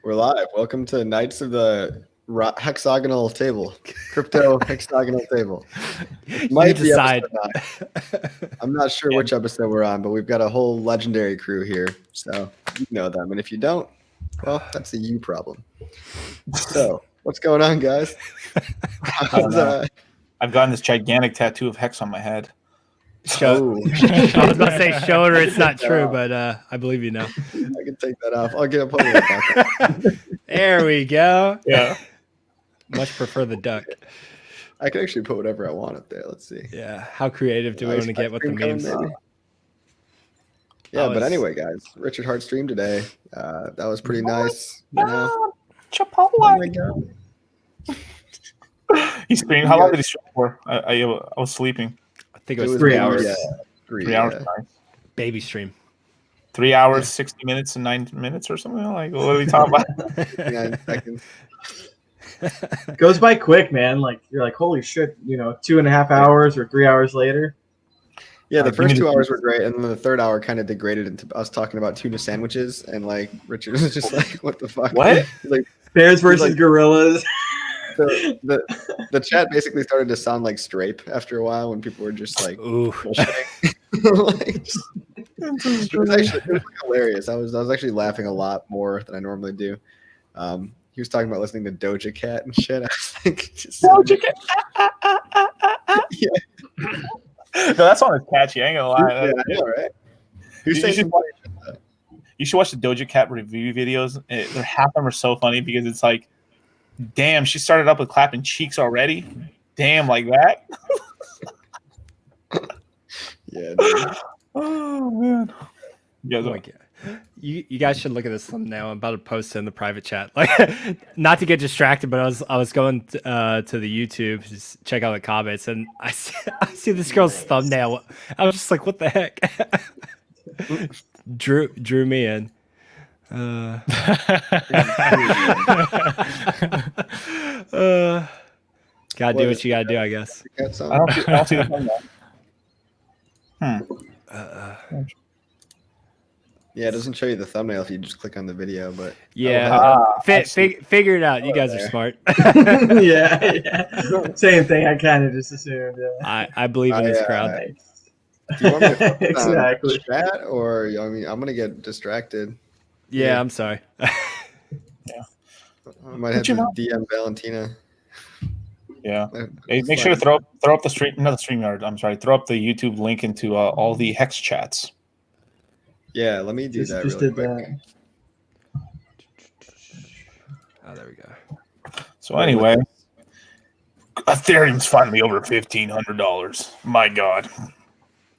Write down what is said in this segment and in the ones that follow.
We're live. Welcome to Knights of the Hexagonal Table, Crypto Hexagonal Table. Might be episode 9. I'm not sure which episode we're on, but we've got a whole legendary crew here, so you know them. And if you don't, well, that's a you problem. So, what's going on, guys? I've gotten this gigantic tattoo of Hex on my head. I was about to say show it or it's not true, but I believe you now. I can take that off. I'll get a photo back. There we go. Yeah. Much prefer the duck. I can actually put whatever I want up there. Let's see. Yeah. How creative do we want to get with the memes? Yeah, but anyway, guys, Richard Hart streamed today. That was pretty nice. Chipotle. Oh my god. He streamed. How long did he stream for? I was sleeping. I think it was 3 hours. Yeah, 3 hours. Nice. Baby stream. 3 hours, 60 minutes, and 9 minutes or something. Like, what are we talking about? 9 seconds. Goes by quick, man. Like you're like, holy shit, 2.5 hours or 3 hours later. Yeah, the first 2 hours were great, and then the third hour kind of degraded into us talking about tuna sandwiches, and like Richard was just like, "What the fuck?" What? Like bears versus gorillas. The chat basically started to sound like Strape after a while when people were just like, "Ooh." It was actually hilarious. I was actually laughing a lot more than I normally do. He was talking about listening to Doja Cat and shit. I was like, Doja Cat. Yeah. No, that song is catchy. I ain't gonna lie. Yeah, I know, right? You should watch the Doja Cat review videos. Half of them are so funny because it's like, damn, she started up with clapping cheeks already. Damn, like that. Yeah. Dude. Oh man. You guys should look at this thumbnail. I'm about to post it in the private chat. Like, not to get distracted, but I was going to the YouTube to just check out the comments, and I see this girl's thumbnail. I was just like, what the heck? drew me in. Gotta do what you gotta do, I guess. I don't see the thumbnail. Yeah, it doesn't show you the thumbnail if you just click on the video, but figure it out. You guys are smart. yeah. Same thing. I kind of just assumed. Yeah. I believe in this crowd. Do you want me to exactly chat, or I'm gonna get distracted? Yeah, I'm sorry. Yeah, I might have to DM Valentina. Yeah. Hey, make sure to throw up the stream, not the StreamYard. I'm sorry. Throw up the YouTube link into all the Hex chats. Yeah, let me do that really quick. Oh, there we go. So anyway, Ethereum's finally over $1,500. My God.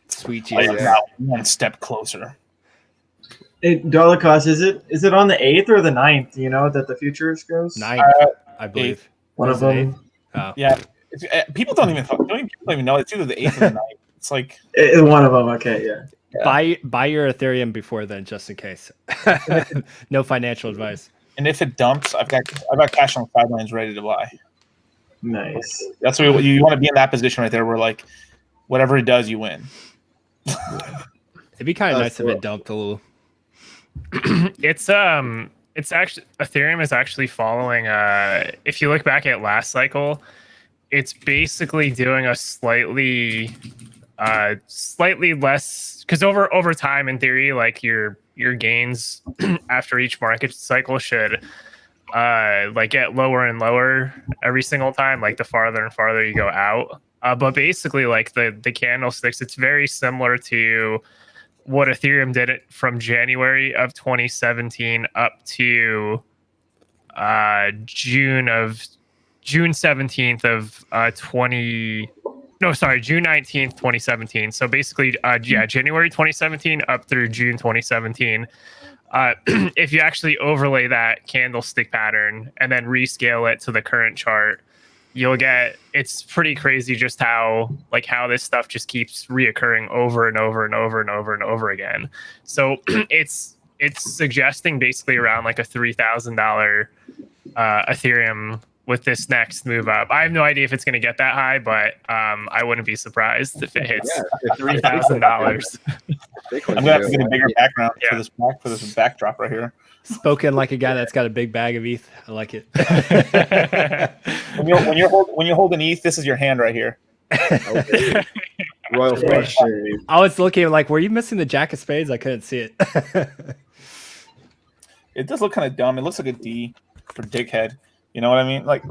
Sweet I am Jesus. now one step closer. Dollar cost, is it on the 8th or the 9th? Do you know that the futures goes? 9th, I believe. 8th. One of them. Oh. Yeah. People don't even know. It's either the 8th or the 9th. It's like one of them. Okay, yeah. Buy your Ethereum before then, just in case. No financial advice. And if it dumps, I've got cash on the sidelines ready to buy. Nice. That's what you want to be in that position right there, where like whatever it does, you win. It'd be kind of nice if it dumped a little. It's actually Ethereum is actually following. If you look back at last cycle, it's basically doing a slightly less, because over time, in theory, like your gains after each market cycle should like get lower and lower every single time, like the farther and farther you go out. But basically, like the candlesticks, it's very similar to what Ethereum did it from January of 2017 up to June 17th of June 19th, 2017. So basically, January 2017 up through June 2017. If you actually overlay that candlestick pattern and then rescale it to the current chart, you'll get, it's pretty crazy just how this stuff just keeps reoccurring over and over and over and over and over again. So it's suggesting basically around like a $3,000 Ethereum with this next move up. I have no idea if it's going to get that high, but I wouldn't be surprised if it hits $3,000. I'm gonna have to get a bigger background for this backdrop right here. Spoken like a guy that's got a big bag of ETH. I like it. When you're holding ETH, this is your hand right here. Okay. Royal flush. I was looking like, were you missing the Jack of Spades? I couldn't see it. It does look kind of dumb. It looks like a D for dickhead. You know what I mean? Like,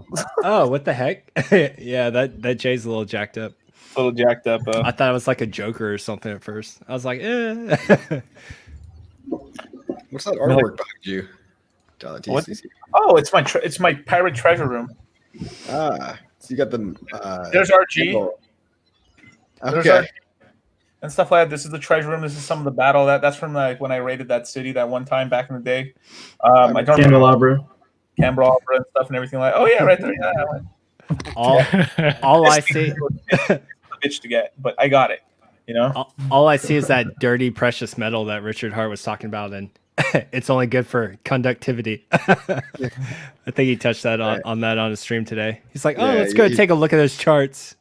Oh, what the heck? Yeah, that J's a little jacked up. a little jacked up. I thought it was like a Joker or something at first. I was like, eh. What's that artwork behind you? What? Oh, it's my pirate treasure room. Ah, so you got the. There's RG. There's Okay. and stuff like that. This is the treasure room. This is some of the battle that's from like when I raided that city that one time back in the day. I don't remember Candelabra. Canberra and stuff and everything like. Oh yeah, right there. Yeah, All I see, a bitch to get, but I got it. You know. all I see is that dirty precious metal that Richard Hart was talking about, and it's only good for conductivity. I think he touched that on that on his stream today. He's like, oh, Yeah, let's go take a look at those charts.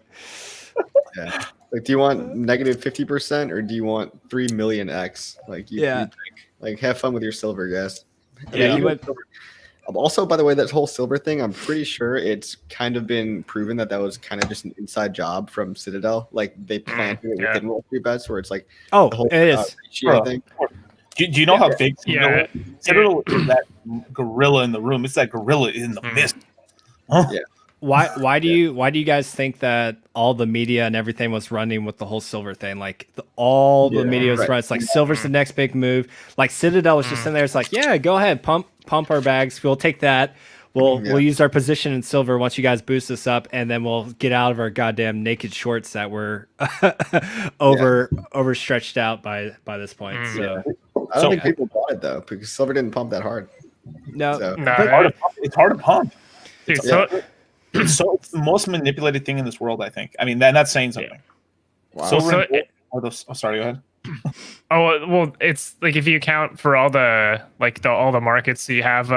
Yeah. Like, do you want negative 50% or do you want 3 million X? Like, you pick. Like, have fun with your silver, guys. Yeah, you went. Also, by the way, that whole silver thing, I'm pretty sure it's kind of been proven that was kind of just an inside job from Citadel. Like, they planted it within Wall Street Bets, where it's like Oh, the whole it is. ratio thing. Do you know how big Yeah. Citadel is? That gorilla in the room. It's that gorilla in the mist. Yeah. Why do you guys think that all the media and everything was running with the whole silver thing? Like all the media was running. It's like silver's the next big move. Like Citadel was just in there. It's like, yeah, go ahead, pump our bags. We'll take that. We'll use our position in silver once you guys boost us up, and then we'll get out of our goddamn naked shorts that were overstretched out by this point. So I don't think people bought it though, because silver didn't pump that hard. no, So- It's hard to pump. Dude, It's the most manipulated thing in this world, I think. I mean, that's saying something. Wow. Silver and gold sorry, go ahead. Oh well, it's like if you account for all the markets, so you have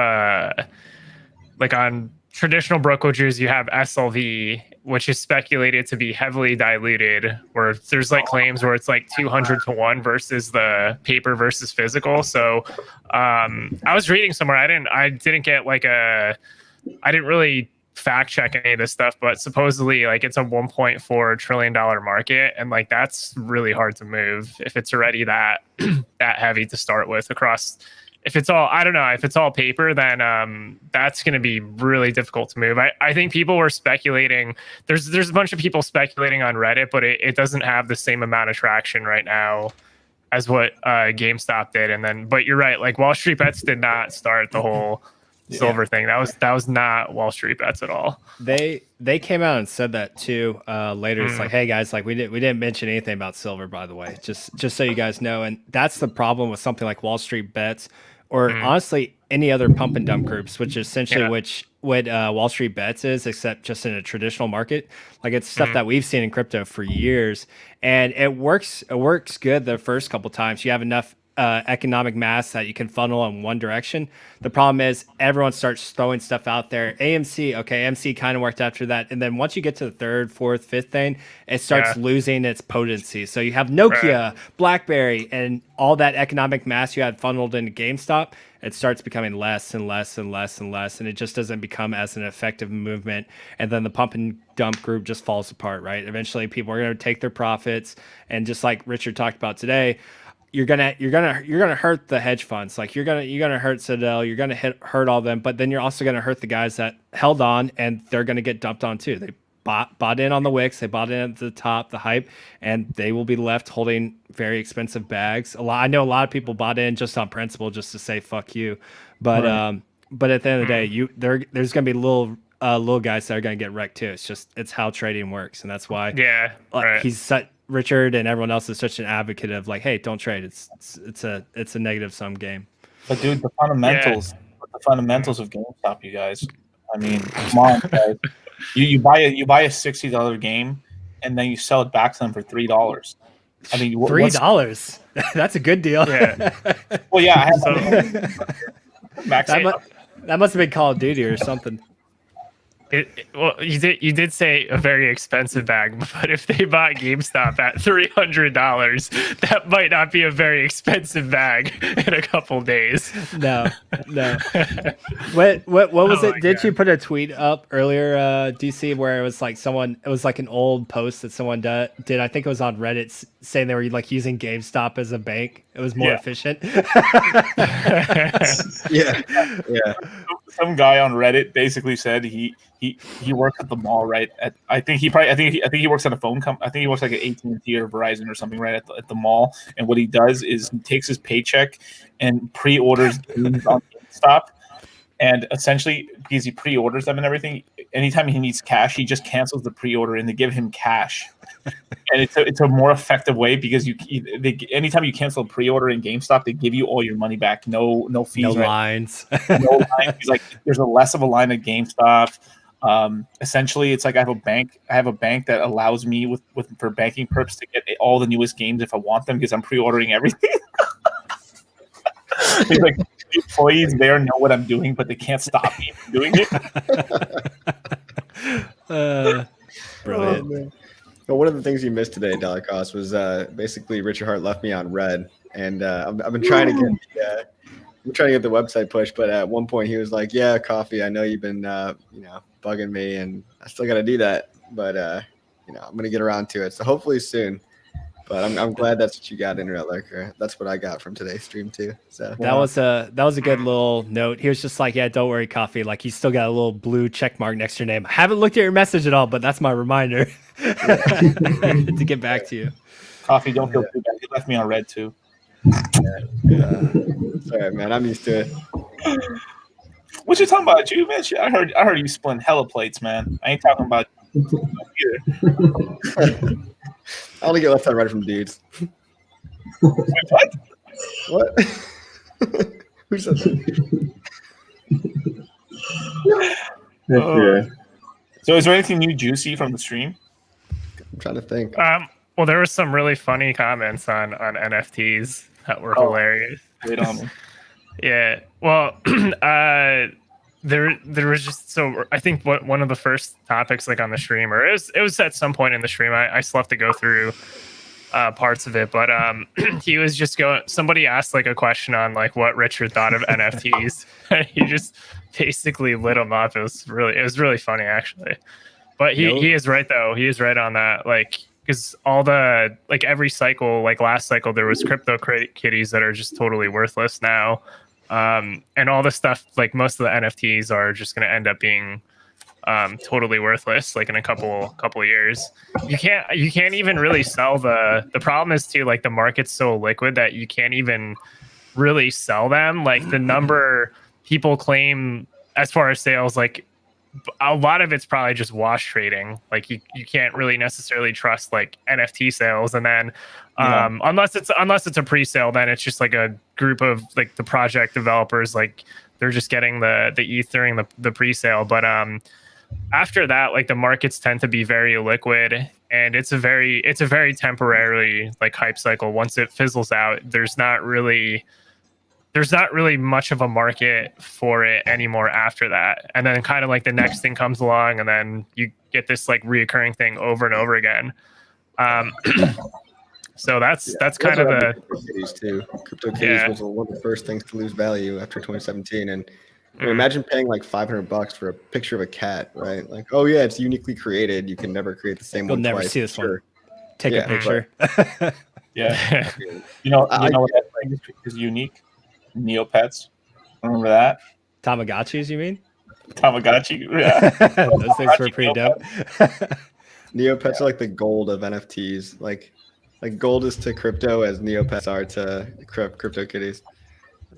like on traditional brokerages, you have SLV, which is speculated to be heavily diluted, where there's like claims where it's like 200 to 1 versus the paper versus physical. So I was reading somewhere, I didn't really fact check any of this stuff, but supposedly like it's a $1.4 trillion market, and like that's really hard to move if it's already that heavy to start with across. If it's all paper, then that's going to be really difficult to move. I think people were speculating. There's a bunch of people speculating on Reddit, but it doesn't have the same amount of traction right now as what GameStop did. But you're right, like Wall Street Bets did not start the whole silver thing. That was not Wall Street Bets at all. They came out and said that too later. It's like, hey guys, like we didn't mention anything about silver, by the way, just so you guys know. And that's the problem with something like Wall Street Bets, or honestly any other pump and dump groups, which is essentially what Wall Street Bets is, except just in a traditional market. Like it's stuff that we've seen in crypto for years, and it works good the first couple times. You have enough economic mass that you can funnel in one direction. The problem is everyone starts throwing stuff out there. AMC kind of worked after that, and then once you get to the third, fourth, fifth thing, it starts losing its potency. So you have Nokia, BlackBerry, and all that economic mass you had funneled into GameStop. It starts becoming less and less and less and less, and it just doesn't become as an effective movement. And then the pump and dump group just falls apart, right? Eventually, people are going to take their profits, and just like Richard talked about today, you're gonna hurt the hedge funds. Like you're gonna hurt Citadel. You're gonna hurt all them. But then you're also gonna hurt the guys that held on, and they're gonna get dumped on too. They bought in on the wicks. They bought in at the top, the hype, and they will be left holding very expensive bags. I know a lot of people bought in just on principle, just to say fuck you. But at the end of the day, there's gonna be little guys that are gonna get wrecked too. It's how trading works, and that's why Richard and everyone else is such an advocate of like, hey, don't trade. It's a negative sum game. But dude, the fundamentals of GameStop, you guys. I mean, come on, guys. You buy a $60 game, and then you sell it back to them for $3. I mean, $3. That's a good deal. Yeah. Well, yeah. I have that must have been Call of Duty or something. Well, you did say a very expensive bag, but if they bought GameStop at $300, that might not be a very expensive bag in a couple days. No. What was Oh it? my Did God. you put a tweet up earlier, DC, where it was like it was like an old post that someone did. I think it was on Reddit saying they were like using GameStop as a bank. It was more Yeah. efficient. Yeah, yeah. Some guy on Reddit basically said he works at the mall, right? I think he works at a phone company. I think he works like at AT&T or Verizon or something, right, at the mall. And what he does is he takes his paycheck and pre-orders games on GameStop. And essentially, because he pre-orders them and everything, anytime he needs cash, he just cancels the pre-order and they give him cash. And it's a more effective way because anytime you cancel a pre-order in GameStop, they give you all your money back, no fees, No right? lines. No line. Like there's a less of a line at GameStop. Essentially, it's like I have a bank that allows me for banking purpose to get all the newest games if I want them because I'm pre-ordering everything. He's like, the employees there know what I'm doing, but they can't stop me from doing it. Brilliant. Oh, man. Well, one of the things you missed today, Dollar Cost, was basically Richard Hart left me on red, and I've been trying to get the website pushed, but at one point he was like, "Yeah, coffee. I know you've been bugging me, and I still got to do that, but I'm gonna get around to it. So hopefully soon." But I'm glad that's what you got, Internet Lurker. That's what I got from today's stream too. So That was a good little note. He was just like, "Yeah, don't worry, coffee. Like, he's still got a little blue check mark next to your name. I haven't looked at your message at all, but that's my reminder to get back to you." Coffee, don't feel too bad. He left me on red too. Sorry, man. I'm used to it. What you talking about, you man? Shit, I heard you splitting hella plates, man. I ain't talking about either. I only get left side right from dudes. Wait, what? What? Who said that? Yeah. So, is there anything new juicy from the stream? I'm trying to think. Well, there was some really funny comments on NFTs that were hilarious. Wait on me. Yeah. Well, there was just I think one of the first topics like on the stream, or it was at some point in the stream. I still have to go through parts of it, but he was just somebody asked like a question on like what Richard thought of NFTs. He just basically lit him up. It was really funny actually. But he is right though. He is right on that. Like, because all the like every cycle, like last cycle, there was crypto kitties that are just totally worthless now. And all the stuff, like most of the NFTs are just going to end up being totally worthless, like in a couple of years. You can't even really sell the problem is too, like the market's so liquid that you can't even really sell them. Like the number people claim as far as sales, like a lot of it's probably just wash trading. Like you can't really necessarily trust like NFT sales, and then unless it's a pre-sale, then it's just like a group of like the project developers, like they're just getting the ETH during the pre-sale. But after that, like the markets tend to be very liquid, and it's a very temporary like hype cycle. Once it fizzles out, there's not really much of a market for it anymore after that. And then kind of like the next thing comes along, and then you get this like reoccurring thing over and over again. So that's kind of the CryptoKitties too. CryptoKitties was one of the first things to lose value after 2017, and imagine paying like $500 for a picture of a cat, right? Like, oh yeah, it's uniquely created. You can never create the same You'll one never twice. see this Sure. one. Take a picture. Yeah. You know what that thing is unique? Neopets. Remember that? Tamagotchis, you mean? Tamagotchi. Yeah. Those things were pretty dope. Neopets are like the gold of NFTs. Like gold is to crypto as Neopets are to CryptoKitties.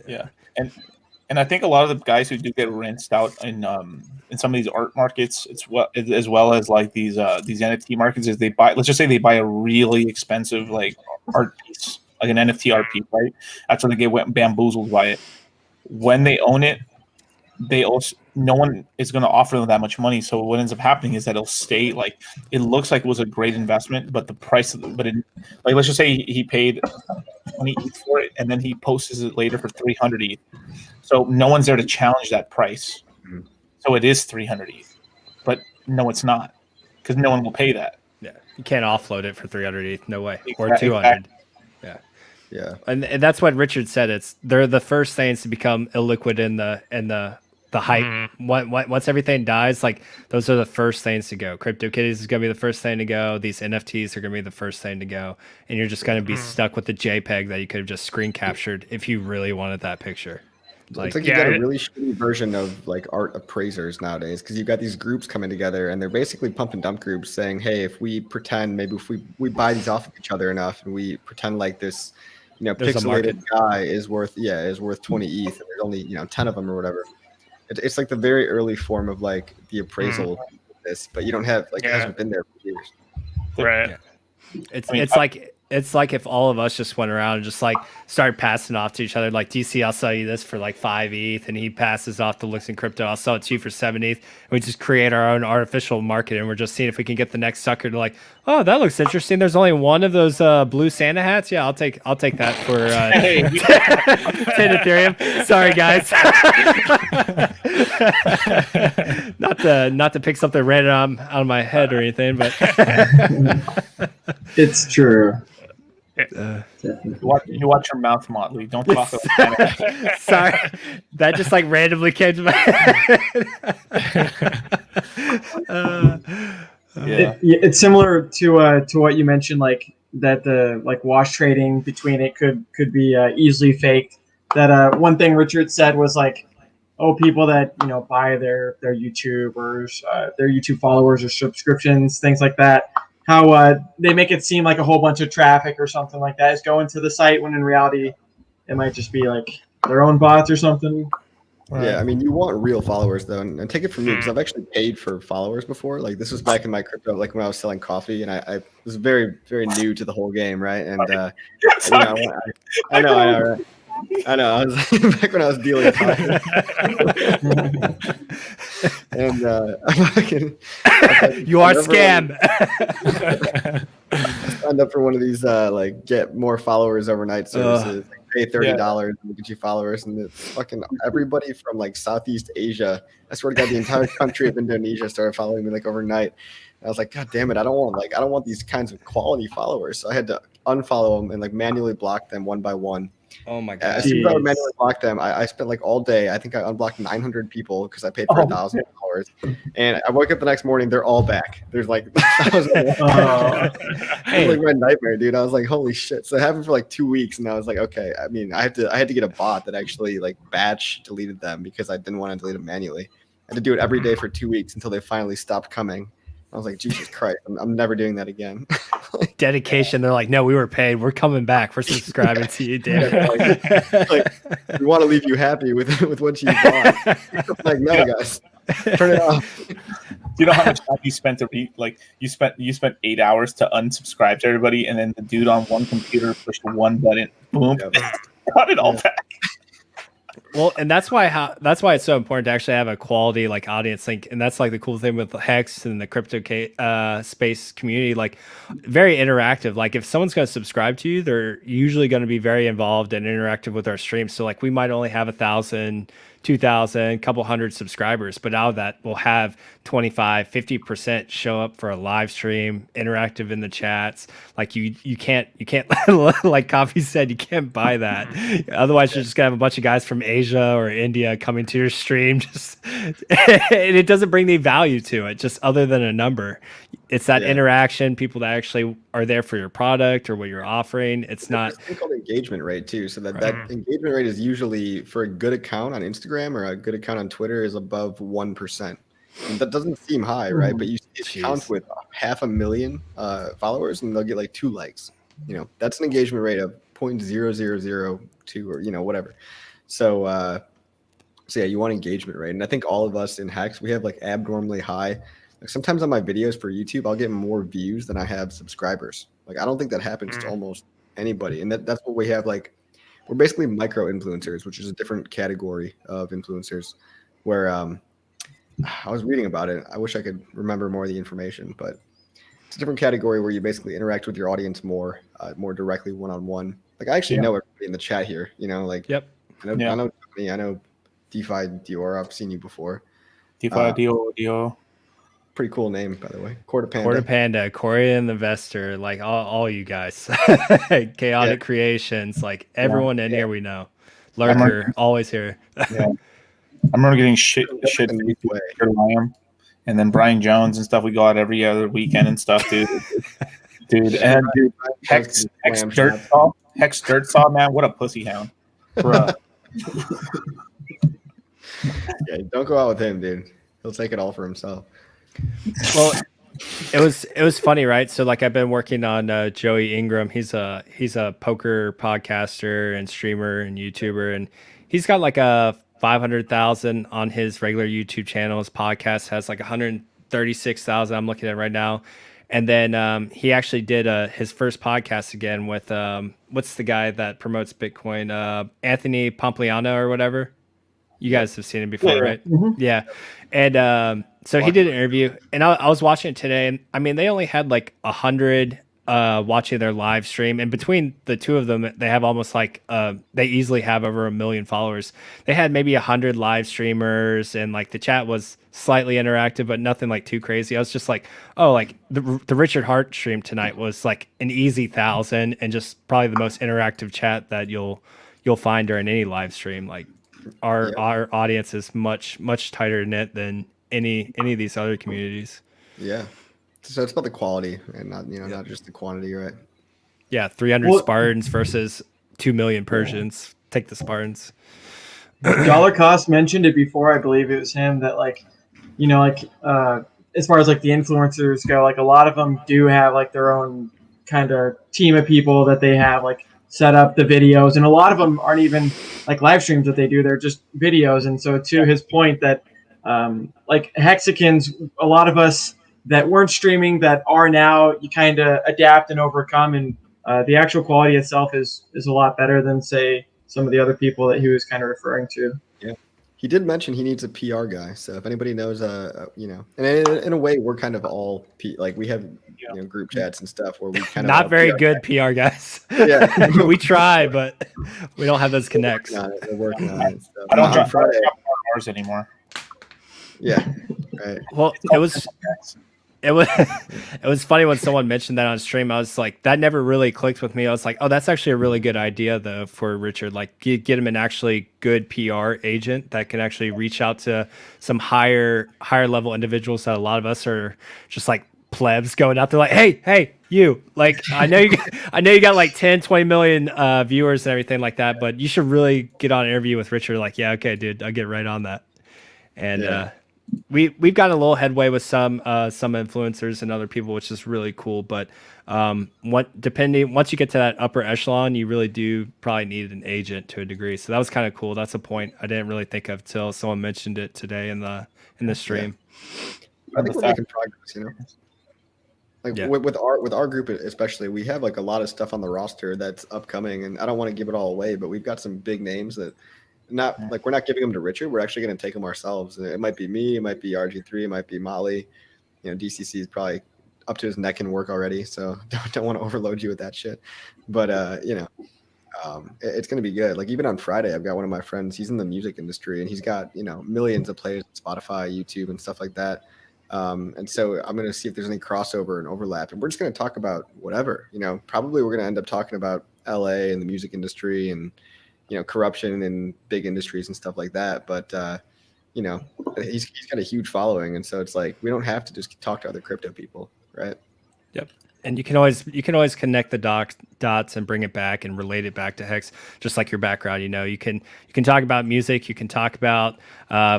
Yeah. And I think a lot of the guys who do get rinsed out in some of these art markets, as well as like these NFT markets, is let's just say they buy a really expensive like art piece, like an NFT art piece, right? After they get bamboozled by it. When they own it, no one is going to offer them that much money. So what ends up happening is that it'll stay like it looks like it was a great investment, but the price, like let's just say he paid 20 ETH for it, and then he posts it later for 300 ETH. So no one's there to challenge that price. So it is 300 ETH. No, it's not, because no one will pay that. Yeah, you can't offload it for 300 ETH. No way, or Exactly. 200. Yeah, Yeah. and that's what Richard said. They're the first things to become illiquid in the hype. Once everything dies, like those are the first things to go. CryptoKitties is gonna be the first thing to go. These NFTs are gonna be the first thing to go, and you're just gonna be stuck with the JPEG that you could have just screen captured if you really wanted that picture. It's like you got a really shitty version of like art appraisers nowadays, because you've got these groups coming together and they're basically pump and dump groups saying, hey, if we pretend, maybe if we buy these off of each other enough and we pretend like this, There's a pixelated guy is worth 20 ETH and there's only 10 of them or whatever. It's like the very early form of like the appraisal of this, but you don't have it hasn't been there for years. Right. Yeah. It's like if all of us just went around and just like started passing off to each other, like, DC, I'll sell you this for like 5 ETH, and he passes off to Looks in Crypto, I'll sell it to you for 7 ETH. And we just create our own artificial market, and we're just seeing if we can get the next sucker to like, oh, that looks interesting. There's only one of those blue Santa hats. Yeah, I'll take that for 10 Ethereum. Sorry, guys. not to pick something random out of my head or anything, but It's true. You watch your mouth, Motley. Don't talk about that. Sorry, that just like randomly came to my head. It's similar to what you mentioned, like that the like wash trading between it could be easily faked. That one thing Richard said was like, oh, people that buy their YouTubers, their YouTube followers or subscriptions, things like that. How they make it seem like a whole bunch of traffic or something like that is going to the site, when in reality it might just be like their own bots or something. Yeah, I mean, you want real followers though, and take it from me, because I've actually paid for followers before. Like this was back in my crypto, like when I was selling coffee, and I was very, very new to the whole game, right? And I know, right? I know. I was back when I was dealing coffee. And you are scam. I signed up for one of these like get more followers overnight services. Like, pay $30 and we'll get you followers, and it's fucking everybody from like Southeast Asia. I swear to God, the entire country of Indonesia started following me like overnight. And I was like, God damn it, I don't want these kinds of quality followers. So I had to unfollow them and like manually block them one by one. Oh my God. As soon as I would manually block them, I spent like all day. I think I unblocked 900 people because I paid for $1,000. And I woke up the next morning, they're all back. There's like, it was like my nightmare, dude. I was like, holy shit. So it happened for like 2 weeks, and I was like, okay. I mean, I had to get a bot that actually like batch deleted them, because I didn't want to delete them manually. I had to do it every day for 2 weeks until they finally stopped coming. I was like, Jesus Christ, I'm never doing that again. Dedication. They're like, no, we were paid. We're coming back. We're subscribing to you, damn. Like, we want to leave you happy with what you bought. Like, no, guys, turn it off. Do you know how much time you spent you spent 8 hours to unsubscribe to everybody, and then the dude on one computer pushed one button, boom, got it all back. Well, and that's why it's so important to actually have a quality like audience link, and that's like the cool thing with Hex and the crypto space community, like very interactive. Like if someone's going to subscribe to you, they're usually going to be very involved and interactive with our streams. So like we might only have 1,000, 2,000, couple hundred subscribers, but out of that we'll have 25-50% show up for a live stream, interactive in the chats. Like you can't like Coffee said, you can't buy that. Otherwise you're just gonna have a bunch of guys from Asia or India coming to your stream, just and it doesn't bring any value to it, just other than a number. It's that interaction, people that actually are there for your product or what you're offering. It's not. There's something called engagement rate too. So that engagement rate is usually, for a good account on Instagram or a good account on Twitter, is above 1%. And that doesn't seem high, right? But you see accounts with 500,000 followers, and they'll get like 2 likes. That's an engagement rate of 0.0002 or whatever. So yeah, you want engagement rate, and I think all of us in Hex, we have like abnormally high. Like sometimes on my videos for YouTube, I'll get more views than I have subscribers. Like I don't think that happens to almost anybody. And that's what we have. Like we're basically micro influencers, which is a different category of influencers, where I was reading about it. I wish I could remember more of the information, but it's a different category where you basically interact with your audience more directly one-on-one. Like I actually know everybody in the chat here, like Yep. I know DeFi Dior, I've seen you before. DeFi Dior. Pretty cool name, by the way. Quarter Panda. Quarter Panda, Corey and the Investor, like all you guys. Chaotic Creations, like everyone in here we know. Lurker, always here. Yeah. I remember getting shit in a neat way. and then Brian Jones and stuff. We go out every other weekend and stuff, dude. And dude, Hex Dirt Saw, man, what a pussy hound, bruh. Yeah, don't go out with him, dude. He'll take it all for himself. Well, it was funny, right? So like I've been working on Joey Ingram. He's a poker podcaster and streamer and YouTuber, and he's got like a 500,000 on his regular YouTube channel. His podcast has like 136,000. I'm looking at it right now. And then he actually did his first podcast again with what's the guy that promotes Bitcoin? Anthony Pompliano or whatever. You guys have seen him before, right? Mm-hmm. Yeah. And so he did an interview, and I was watching it today, and I mean, they only had like 100 watching their live stream, and between the two of them, they have almost like they easily have over 1 million followers. They had maybe 100 live streamers, and like the chat was slightly interactive, but nothing like too crazy. I was just like, oh, like the Richard Hart stream tonight was like an easy 1,000, and just probably the most interactive chat that you'll find during any live stream. Like our audience is much tighter knit than any of these other communities. Yeah. So it's about the quality and not not just the quantity, right? Yeah, 300 Spartans versus 2 million Persians. Take the Spartans. Dollar Cost mentioned it before. I believe it was him that as far as like the influencers go, like a lot of them do have like their own kind of team of people that they have like set up the videos, and a lot of them aren't even like live streams that they do. They're just videos. And so to his point that like Hexicans, a lot of us that weren't streaming that are now, you kind of adapt and overcome, and the actual quality itself is a lot better than say some of the other people that he was kind of referring to. Yeah, he did mention he needs a PR guy. So if anybody knows, and in a way, we're kind of all like we have group chats and stuff where we kind of not very good PR guys. Yeah, we try, but we don't have those connects. We're working on it. So. I don't drop ours anymore. Yeah, right. Well, it was funny when someone mentioned that on stream. I was like, that never really clicked with me. I was like, oh, that's actually a really good idea though for Richard. Like get him an actually good PR agent that can actually reach out to some higher level individuals that a lot of us are just like plebs going out there like, hey, you, like, I know you got like 10, 20 million viewers and everything like that, but you should really get on an interview with Richard. Like, yeah, okay, dude, I'll get right on that. And we've gotten a little headway with some influencers and other people, which is really cool. But once you get to that upper echelon, you really do probably need an agent to a degree. So that was kind of cool. That's a point I didn't really think of till someone mentioned it today in the stream. I think we're making progress, Like with our group especially, we have like a lot of stuff on the roster that's upcoming, and I don't want to give it all away, but we've got some big names that we're not giving them to Richard. We're actually going to take them ourselves. It might be me, it might be RG3, it might be Molly. DCC is probably up to his neck in work already, so don't want to overload you with that shit. But it's going to be good. Like even on Friday, I've got one of my friends. He's in the music industry, and he's got millions of players on Spotify, YouTube, and stuff like that. And so I'm going to see if there's any crossover and overlap, and we're just going to talk about whatever. Probably we're going to end up talking about LA and the music industry and corruption in big industries and stuff like that. But he's got a huge following, and so it's like we don't have to just talk to other crypto people, right? Yep. And you can always connect the dots and bring it back and relate it back to Hex, just like your background. You can talk about music, you can talk about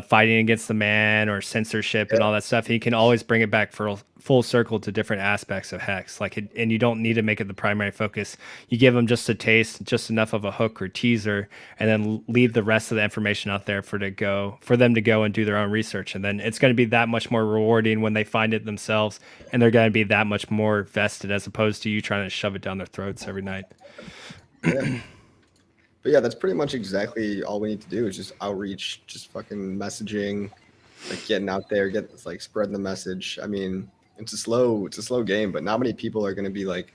fighting against the man or censorship and all that stuff. And you can always bring it back for full circle to different aspects of Hex. And you don't need to make it the primary focus. You give them just a taste, just enough of a hook or teaser, and then leave the rest of the information out there for them to go and do their own research. And then it's going to be that much more rewarding when they find it themselves, and they're going to be that much more vested as opposed to you trying to shove it down their throats every night. Yeah. But yeah, that's pretty much exactly all we need to do is just outreach, just fucking messaging, like getting out there, spreading the message. I mean, it's a slow game, but not many people are going to be like,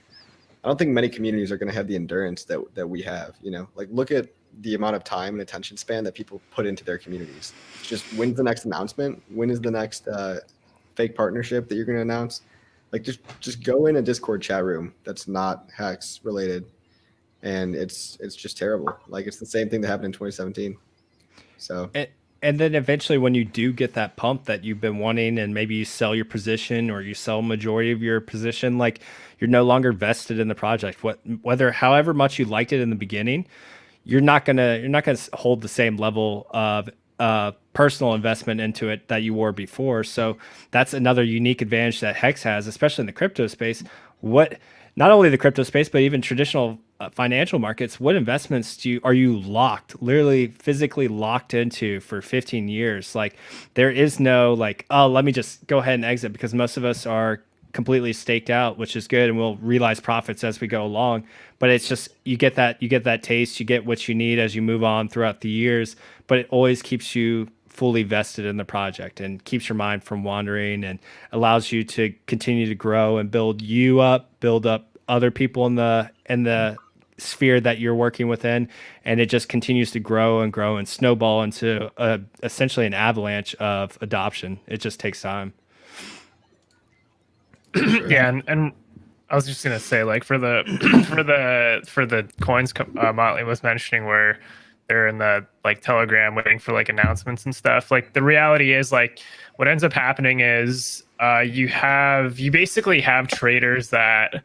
I don't think many communities are going to have the endurance that we have, like look at the amount of time and attention span that people put into their communities. It's just when's the next announcement? When is the next fake partnership that you're going to announce, like just go in a Discord chat room that's not Hex related, and it's just terrible. Like it's the same thing that happened in 2017. So And then eventually when you do get that pump that you've been wanting, and maybe you sell your position or you sell majority of your position, like you're no longer vested in the project. Whether however much you liked it in the beginning, you're not gonna hold the same level of personal investment into it that you were before. So that's another unique advantage that Hex has, especially in the crypto space. What Not only the crypto space, but even traditional financial markets, what investments are you locked, literally physically locked into for 15 years? Like there is no like, oh, let me just go ahead and exit, because most of us are completely staked out, which is good, and we'll realize profits as we go along. But it's just you get that taste, you get what you need as you move on throughout the years, but it always keeps you fully vested in the project and keeps your mind from wandering and allows you to continue to grow and build up other people in the sphere that you're working within, and it just continues to grow and snowball into essentially an avalanche of adoption. It just takes time. Yeah, and I was just gonna say, like for the for the coins Motley was mentioning, where they're in the like Telegram waiting for like announcements and stuff. Like the reality is, like what ends up happening is you basically have traders that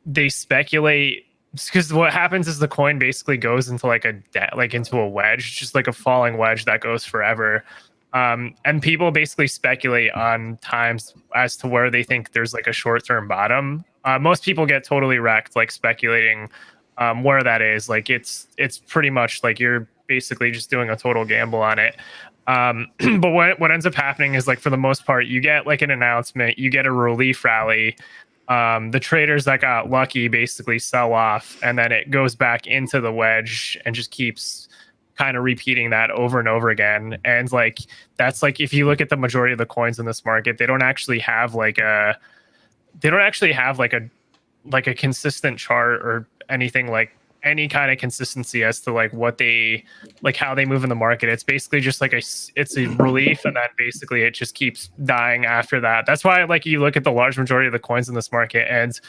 they speculate, because what happens is the coin basically goes into like into a wedge, just like a falling wedge that goes forever. And people basically speculate on times as to where they think there's like a short-term bottom. Most people get totally wrecked, like speculating where that is. Like it's pretty much like you're basically just doing a total gamble on it. But what ends up happening is, like for the most part, you get like an announcement, you get a relief rally. The traders that got lucky basically sell off, and then it goes back into the wedge and just keeps kind of repeating that over and over again. And like that's like, if you look at the majority of the coins in this market, they don't actually have like a consistent chart or anything, like any kind of consistency as to like what they like, how they move in the market. It's basically just like it's a relief, and then basically it just keeps dying after that. That's why like you look at the large majority of the coins in this market, and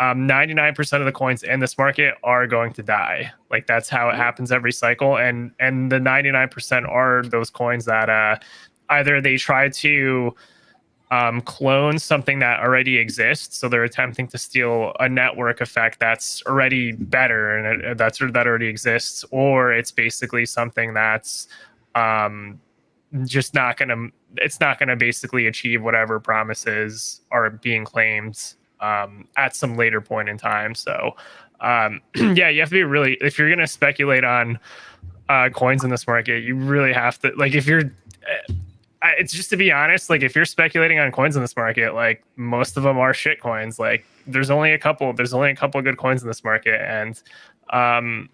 99% of the coins in this market are going to die. Like that's how it happens every cycle. And the 99% are those coins that either they try to clone something that already exists, so they're attempting to steal a network effect that's already better and that already exists, or it's basically something that's just not gonna basically achieve whatever promises are being claimed at some later point in time. So yeah, you have to be really, if you're going to speculate on coins in this market, you really have to, like, if you're it's just, to be honest, like if you're speculating on coins in this market, like most of them are shit coins. Like there's only a couple good coins in this market, and time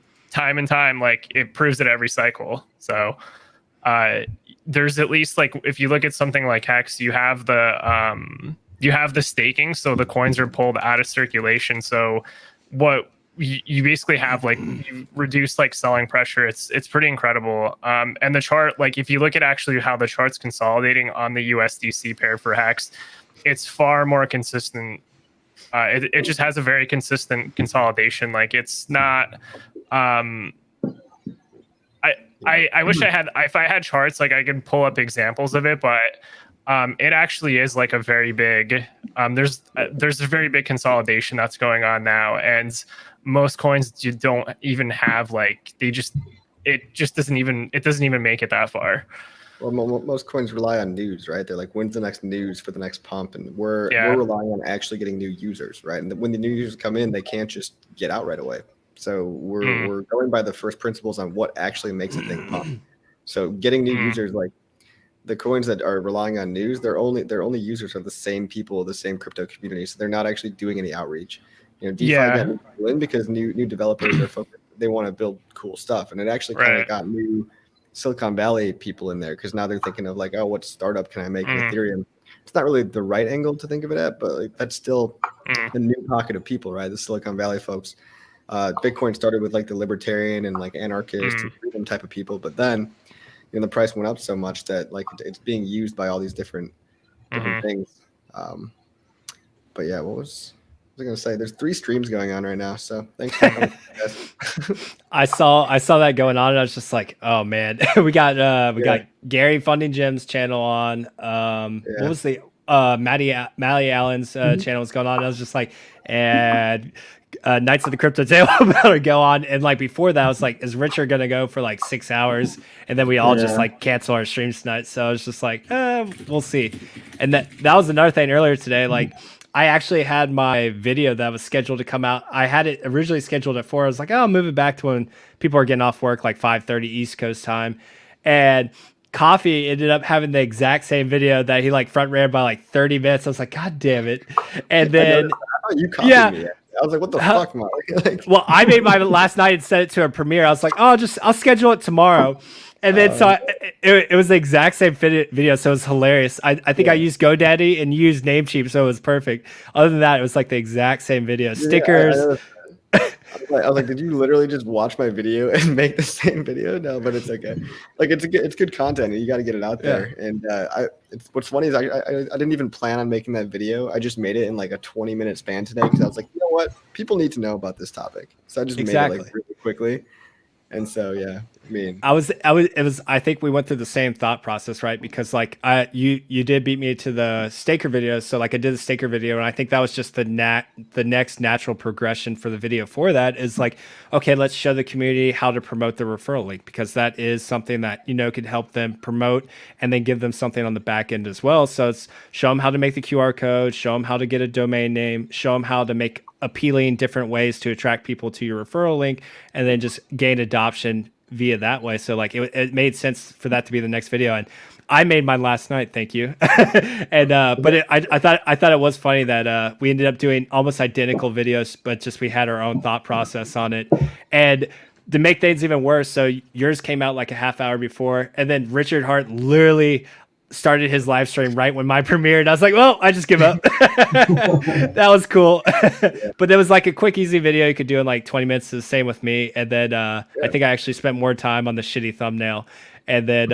and time, like it proves it every cycle. So there's at least, like if you look at something like Hex, you have the staking, so the coins are pulled out of circulation. So what you basically have, like you reduce like selling pressure. It's pretty incredible. And the chart, like if you look at actually how the chart's consolidating on the USDC pair for Hex, it's far more consistent. It just has a very consistent consolidation. Like it's not. I wish if I had charts, like I could pull up examples of it, but it actually is like a very big. There's a very big consolidation that's going on now, and most coins you don't even have, like it doesn't even make it that far. Well, most coins rely on news, right? They're like, when's the next news for the next pump? And we're relying on actually getting new users, right? And when the new users come in, they can't just get out right away. So we're going by the first principles on what actually makes a thing pump. So getting new users, like the coins that are relying on news, their only users are the same people, the same crypto community. So they're not actually doing any outreach. You know, DeFi got new people in because new developers are focused. They want to build cool stuff, and it actually kind of got new Silicon Valley people in there, because now they're thinking of like, oh, what startup can I make in Ethereum? It's not really the right angle to think of it at, but like, that's still a new pocket of people, right? The Silicon Valley folks. Bitcoin started with like the libertarian and like anarchist and freedom type of people, but then the price went up so much that like it's being used by all these different different things. But yeah, what was I gonna say? There's 3 streams going on right now, so thanks for coming, guys. I saw that going on, and I was just like, oh man, we got Gary Funding Jim's channel on. What was the Mally Allen's channel was going on? I was just like, and Knights of the Crypto Table about to go on, and like before that, I was like, is Richard gonna go for like 6 hours? And then we all just like cancel our streams tonight. So I was just like, we'll see. And that was another thing earlier today, like. I actually had my video that was scheduled to come out. I had it originally scheduled at 4. I was like, oh, I'll move it back to when people are getting off work, like 5:30 East Coast time. And Coffee ended up having the exact same video that he like front ran by like 30 minutes. I was like, God damn it. And then you copied me. I was like, what the fuck, man? Well, I made mine last night and sent it to a premiere. I was like, oh, I'll schedule it tomorrow. And then it was the exact same video, so it was hilarious. I think I used GoDaddy and you used Namecheap, so it was perfect. Other than that, it was like the exact same video. Stickers. I was like, did you literally just watch my video and make the same video? No, but it's okay. Like it's good content, and you got to get it out there. And what's funny is I didn't even plan on making that video. I just made it in like a 20-minute span today because I was like, you know what, people need to know about this topic. So I just made it like really quickly. And so yeah, I mean, I think we went through the same thought process, right? Because like you did beat me to the staker video, so like I did the staker video, and I think that was just the next natural progression for the video for that is like, okay, let's show the community how to promote the referral link, because that is something that could help them promote and then give them something on the back end as well. So it's show them how to make the QR code, show them how to get a domain name, show them how to make appealing different ways to attract people to your referral link, and then just gain adoption via that way. So like it made sense for that to be the next video, and I made mine last night. Thank you. And but I thought it was funny that we ended up doing almost identical videos, but just we had our own thought process on it. And to make things even worse, so yours came out like a half hour before, and then Richard Hart literally started his live stream right when mine premiered. I was like, well, I just give up. That was cool. But it was like a quick, easy video you could do in like 20 minutes. The same with me. And then I think I actually spent more time on the shitty thumbnail. And then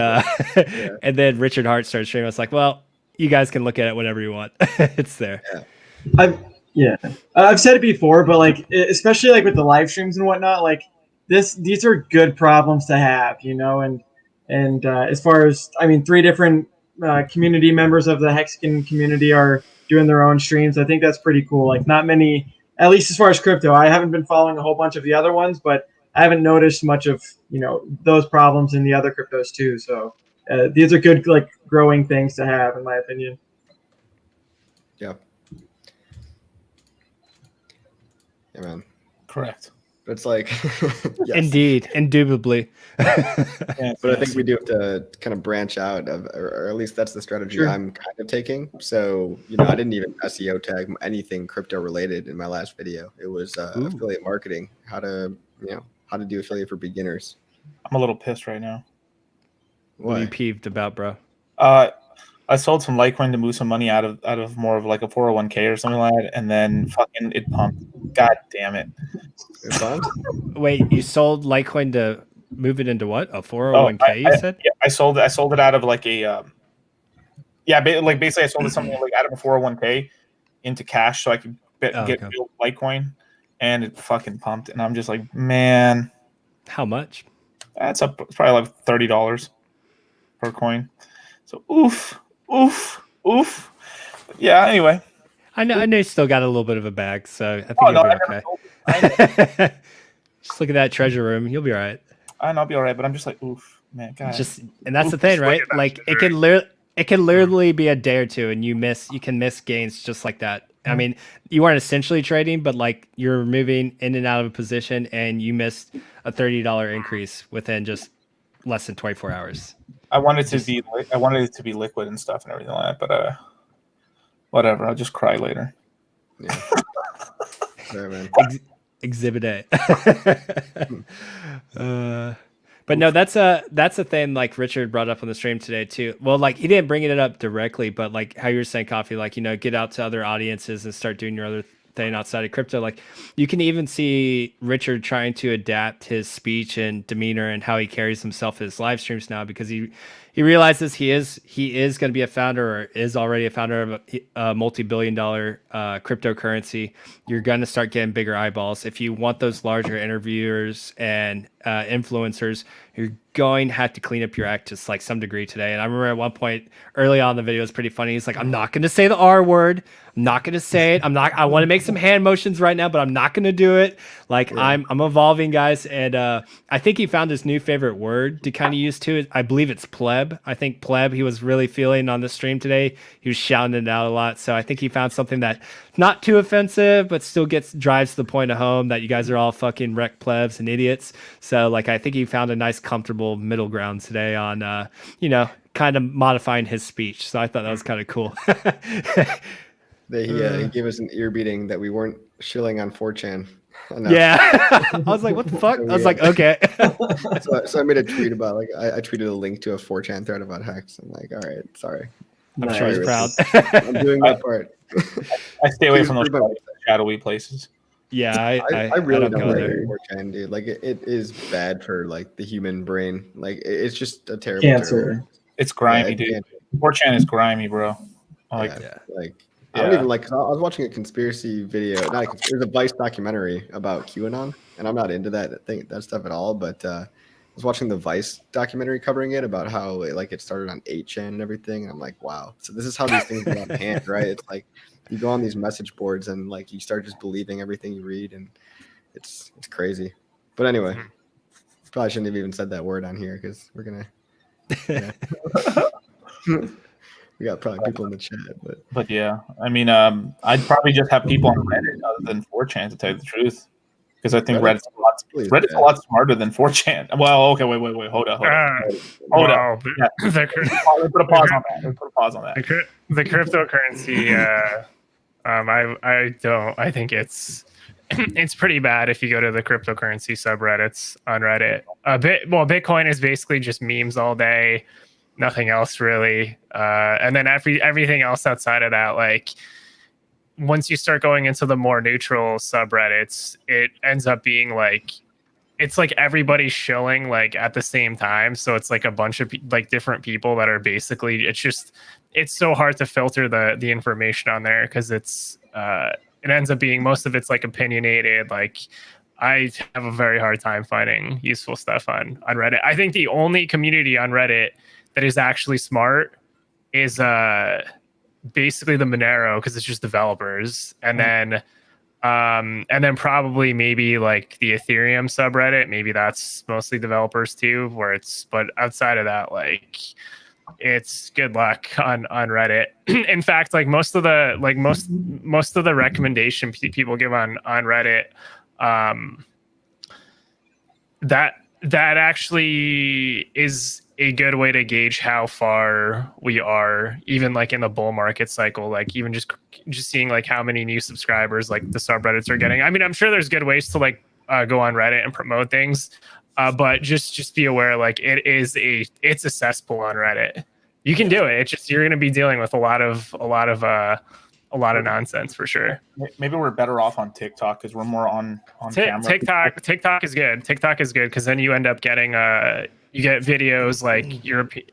and then Richard Hart started streaming. I was like, well, you guys can look at it whenever you want. It's there. I've said it before, but like especially like with the live streams and whatnot, like these are good problems to have, and as far as 3 different community members of the Hexagon community are doing their own streams. I think that's pretty cool. Like not many, at least as far as crypto, I haven't been following a whole bunch of the other ones, but I haven't noticed much of, those problems in the other cryptos too. So these are good, like growing things to have, in my opinion. Yeah. Yeah, man. Correct. It's like, yes. Indeed, indubitably. But I think we do have to kind of branch out or at least that's the strategy I'm kind of taking. So, I didn't even SEO tag anything crypto related in my last video. It was affiliate marketing, how to do affiliate for beginners. I'm a little pissed right now. What are you peeved about, bro? I sold some Litecoin to move some money out of more of like a 401k or something like that, and then fucking it pumped. God damn it! It pumped? Wait, you sold Litecoin to move it into what? A 401k? You said? Yeah, I sold it out of like a basically I sold it something like out of a 401k into cash so I could get real Litecoin, and it fucking pumped, and I'm just like, man, how much? It's probably like $30 per coin. So oof. But yeah. Anyway, I know you still got a little bit of a bag, so I think you'll be okay. Just look at that treasure room; you'll be all right. I'll be all right, but I'm just like, oof, man, God. And that's the thing, right? Like it can literally be a day or two, and you can miss gains just like that. I mean, you weren't essentially trading, but like you're moving in and out of a position, and you missed a $30 increase within just less than 24 hours. I wanted it to be liquid and stuff and everything like that, but whatever. I'll just cry later. Yeah. Fair, man. Exhibit A. But no, that's a thing like Richard brought up on the stream today too. Well, like he didn't bring it up directly, but like how you were saying, Coffee, like get out to other audiences and start doing your other thing outside of crypto. Like you can even see Richard trying to adapt his speech and demeanor and how he carries himself in his live streams now, because he realizes he is going to be a founder, or is already a founder of a multi-billion-dollar cryptocurrency. You're going to start getting bigger eyeballs. If you want those larger interviewers and influencers, you're going to have to clean up your act to like some degree today. And I remember at one point early on in the video, it was pretty funny. He's like, I'm not going to say the R word. I'm not going to say it. I want to make some hand motions right now, but I'm not going to do it. Like I'm evolving, guys. And I think he found his new favorite word to kind of use too. I believe it's pleb. I think pleb he was really feeling on the stream today. He was shouting it out a lot. So I think he found something that not too offensive, but still drives the point of home that you guys are all fucking wreck plebs and idiots. So like, I think he found a nice, comfortable middle ground today on, kind of modifying his speech. So I thought that was kind of cool. He gave us an ear beating that we weren't shilling on 4chan enough. Yeah. I was like, what the fuck? I was like, okay. So I made a tweet about I tweeted a link to a 4chan thread about Hex. I'm like, all right, sorry. I'm sure he's proud. I'm doing my part. I stay away from those shadowy places. Yeah, I really don't go like there. 4chan, dude. Like it is bad for like the human brain. Like it's just a terrible Cancer. term. It's grimy, Yeah, dude. 4chan is grimy, bro. Like, I don't even like. Cause I was watching a conspiracy video. There's a Vice documentary about QAnon, and I'm not into that stuff at all. But I was watching the Vice documentary covering it about how it started on 8chan and everything. And I'm like, wow. So this is how these things get out of hand, right? It's like you go on these message boards and like you start just believing everything you read, and it's crazy. But anyway, probably shouldn't have even said that word on here because we're gonna. Yeah. We got probably people in the chat, but yeah, I mean, I'd probably just have people on Reddit other than 4chan to tell you the truth, because I think Reddit's a lot smarter than 4chan. Well, okay, wait, hold up. Put a pause on that. The cryptocurrency, I think it's pretty bad if you go to the cryptocurrency subreddits on Reddit. Bitcoin is basically just memes all day. Nothing else really, and then everything else outside of that, like once you start going into the more neutral subreddits, it ends up being like it's like everybody's shilling like at the same time, so it's like a bunch of like different people that are basically it's so hard to filter the information on there because it ends up being most of it's like opinionated. Like I have a very hard time finding useful stuff on Reddit. I think the only community on Reddit that is actually smart is basically the Monero, because it's just developers, and then probably maybe like the Ethereum subreddit, maybe that's mostly developers too, but outside of that, like it's good luck on Reddit. In fact, like most of the recommendation people give on Reddit, that actually is a good way to gauge how far we are, even like in the bull market cycle, like even just seeing like how many new subscribers like the subreddits are getting. I mean, I'm sure there's good ways to like go on Reddit and promote things, but just be aware, like it's a cesspool on Reddit. You can do it. It's just you're going to be dealing with a lot of nonsense for sure. Maybe we're better off on TikTok because we're more on camera. TikTok is good. TikTok is good because then you end up getting you get videos like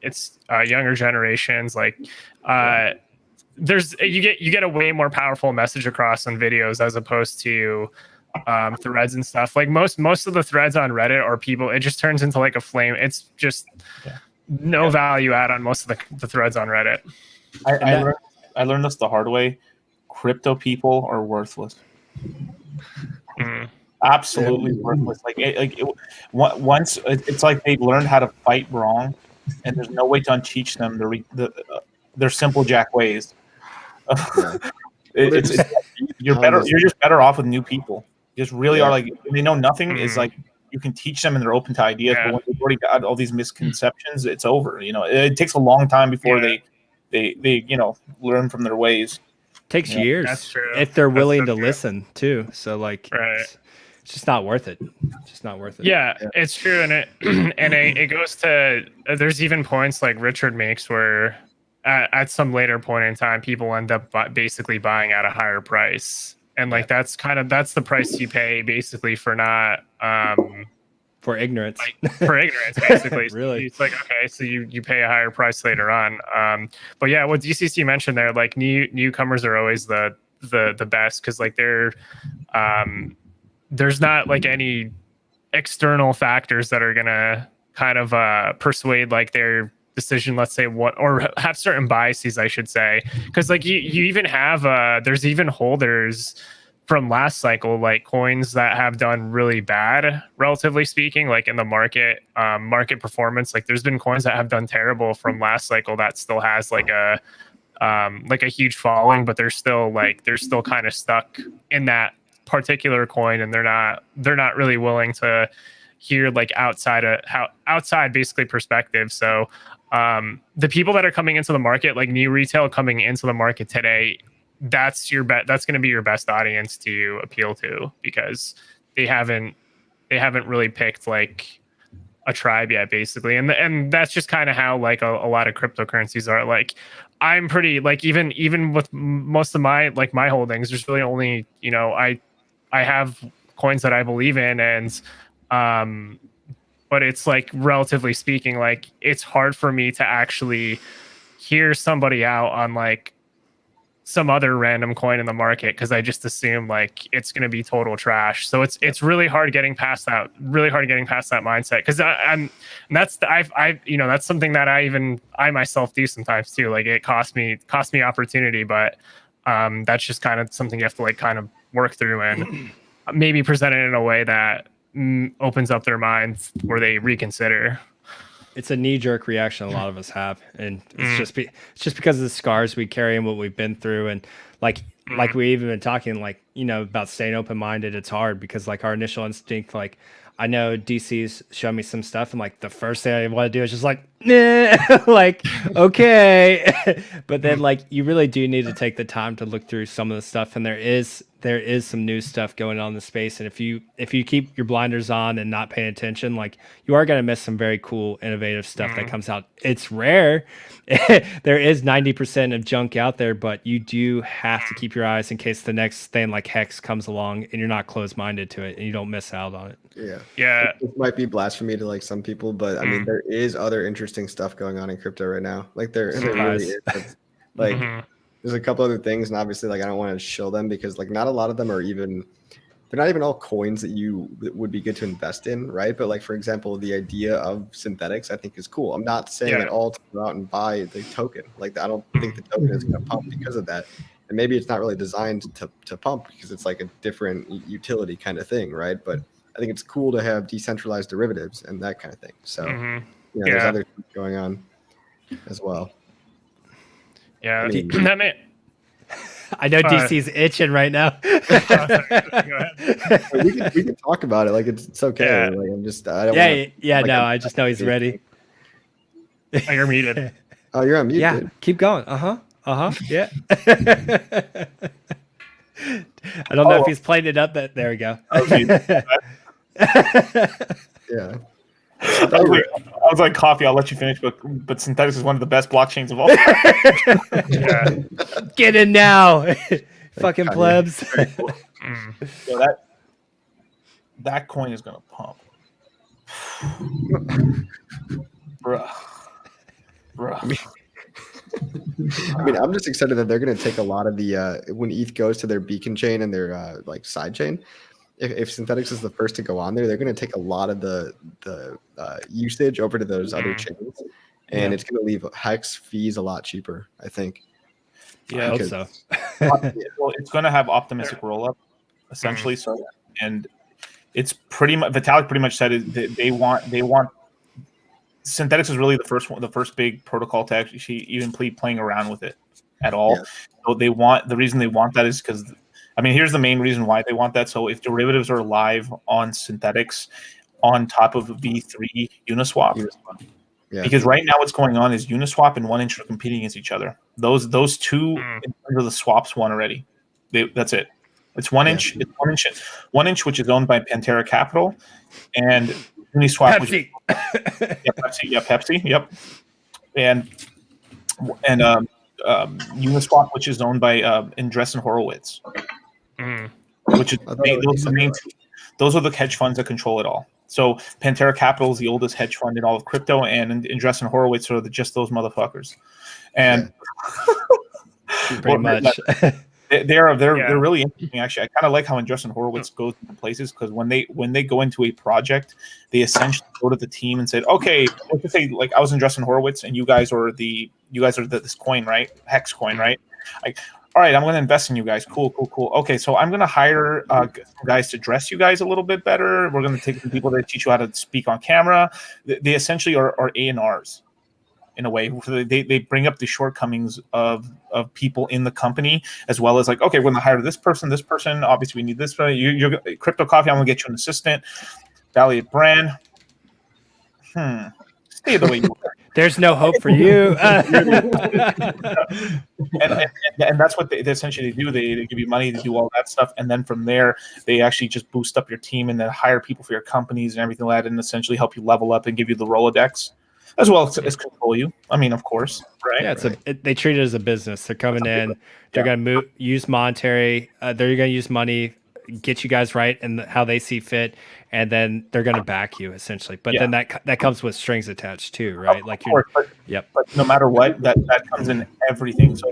it's younger generations, like you get a way more powerful message across on videos as opposed to threads and stuff. Like most of the threads on Reddit or people, it just turns into like a flame. It's just no value add on most of the threads on Reddit. I learned this the hard way. Crypto people are worthless. Absolutely worthless. Once it's like they've learned how to fight wrong, and there's no way to unteach them their simple jack ways. You're just better off with new people. You just really are, like, they know nothing. Is like you can teach them and they're open to ideas, but when they've already got all these misconceptions, it's over. You know, it takes a long time before they learn from their ways. Takes years. That's true. If they're willing to listen too. So like it's just not worth it. Just not worth it. Yeah, it's true. And it goes to, there's even points like Richard makes where at some later point in time, people end up basically buying at a higher price. And like, that's the price you pay basically for not for ignorance. like for ignorance, basically. Really? So it's like, okay, so you pay a higher price later on. But yeah, what DCC mentioned there, like newcomers are always the best, because like there's not like any external factors that are gonna kind of persuade like their decision, let's say, what, or have certain biases, I should say, because like you even have there's even holders from last cycle, like coins that have done really bad, relatively speaking, like in the market performance. Like there's been coins that have done terrible from last cycle that still has like a huge following, but they're still kind of stuck in that particular coin, and they're not really willing to hear like outside basically perspective. So the people that are coming into the market, like new retail coming into the market today, that's going to be your best audience to appeal to, because they haven't really picked like a tribe yet, basically. And that's just kind of how like a lot of cryptocurrencies are. Like I'm pretty like, even with most of my holdings, there's really only, I have coins that I believe in, and but it's like, relatively speaking, like it's hard for me to actually hear somebody out on like some other random coin in the market, because I just assume like it's going to be total trash. So it's really hard getting past that mindset, because that's something that I myself do sometimes too. Like it cost me opportunity, but that's just kind of something you have to like kind of work through and maybe present it in a way that opens up their minds where they reconsider. It's a knee-jerk reaction a lot of us have, and it's just because of the scars we carry and what we've been through, and like we even been talking like about staying open-minded. It's hard because like our initial instinct, like I know DC's shown me some stuff, and like the first thing I want to do is just like, nah, like okay, but then like you really do need to take the time to look through some of the stuff, and there is some new stuff going on in the space, and if you keep your blinders on and not paying attention, like you are going to miss some very cool innovative stuff that comes out. It's rare. There is 90% of junk out there, but you do have to keep your eyes in case the next thing like Hex comes along and you're not closed-minded to it and you don't miss out on it. Yeah It might be blasphemy to like some people, but I mean there is other interesting stuff going on in crypto right now. Like there really is. It's, like there's a couple other things, and obviously like I don't want to shill them because like not a lot of them are even, they're not even all coins that would be good to invest in, right? But like for example, the idea of synthetics I think is cool. I'm not saying at all to go out and buy the token. Like I don't think the token is going to pump because of that. And maybe it's not really designed to pump because it's like a different utility kind of thing, right? But I think it's cool to have decentralized derivatives and that kind of thing. So there's other things going on as well. Yeah, I mean, I know DC's itching right now. Go ahead. we can talk about it. Like it's okay. Yeah. Like I'm just I don't I just know he's ready. Oh, you're muted. Oh, you're on mute. Yeah, Dude. keep going. Yeah. I don't know if he's played it up, but there we go. Yeah. I was like, coffee, I'll let you finish, but Synthetics is one of the best blockchains of all time. Get in now. Fucking plebs. So that coin is gonna pump. Bruh. I mean, I'm just excited that they're going to take a lot of the when ETH goes to their beacon chain and their like side chain. If Synthetics is the first to go on there, they're going to take a lot of the usage over to those other chains, and it's going to leave Hex fees a lot cheaper, I think. Yeah, I hope so. Well, it's going to have optimistic rollup, essentially. So, and it's pretty much Vitalik pretty much said it, they want. Synthetics is really the first big protocol to actually even playing around with it at all. Yeah. So the reason they want that is because, I mean, here's the main reason why they want that. So if derivatives are live on Synthetics on top of V3 Uniswap, because right now what's going on is Uniswap and 1inch are competing against each other. Those two in terms of the swaps won already. That's it. It's 1inch. Yeah. It's 1inch, which is owned by Pantera Capital, and Uniswap, Pepsi. Pepsi, yep, and Uniswap, which is owned by Andreessen Horowitz, which is those are the hedge funds that control it all. So Pantera Capital is the oldest hedge fund in all of crypto, and Andreessen Horowitz are just those motherfuckers. And Pretty much. They're really interesting. Actually, I kind of like how Andreessen Horowitz goes into places, because when they go into a project, they essentially go to the team and say, okay, let's just say like I was Andreessen Horowitz and you guys are this coin, right? Hex coin, right? Like, all right, I'm going to invest in you guys. Cool. Okay, so I'm going to hire guys to dress you guys a little bit better. We're going to take some people that teach you how to speak on camera. They essentially are A&Rs. In a way, they bring up the shortcomings of people in the company, as well as like, okay, we're going to hire this person. Obviously, we need this. You're Crypto Coffee. I'm going to get you an assistant. Valiant brand. Stay the way you are. There's no hope for you. and that's what they essentially do. They give you money to do all that stuff, and then from there, they actually just boost up your team and then hire people for your companies and everything like that, and essentially help you level up and give you the Rolodex, as well as control you. I mean, of course, right? Yeah, they treat it as a business. They're coming in. They're going to use monetary. They're going to use money, get you guys right and how they see fit, and then they're going to back you essentially. But then that comes with strings attached too, right? But no matter what, that comes in everything. So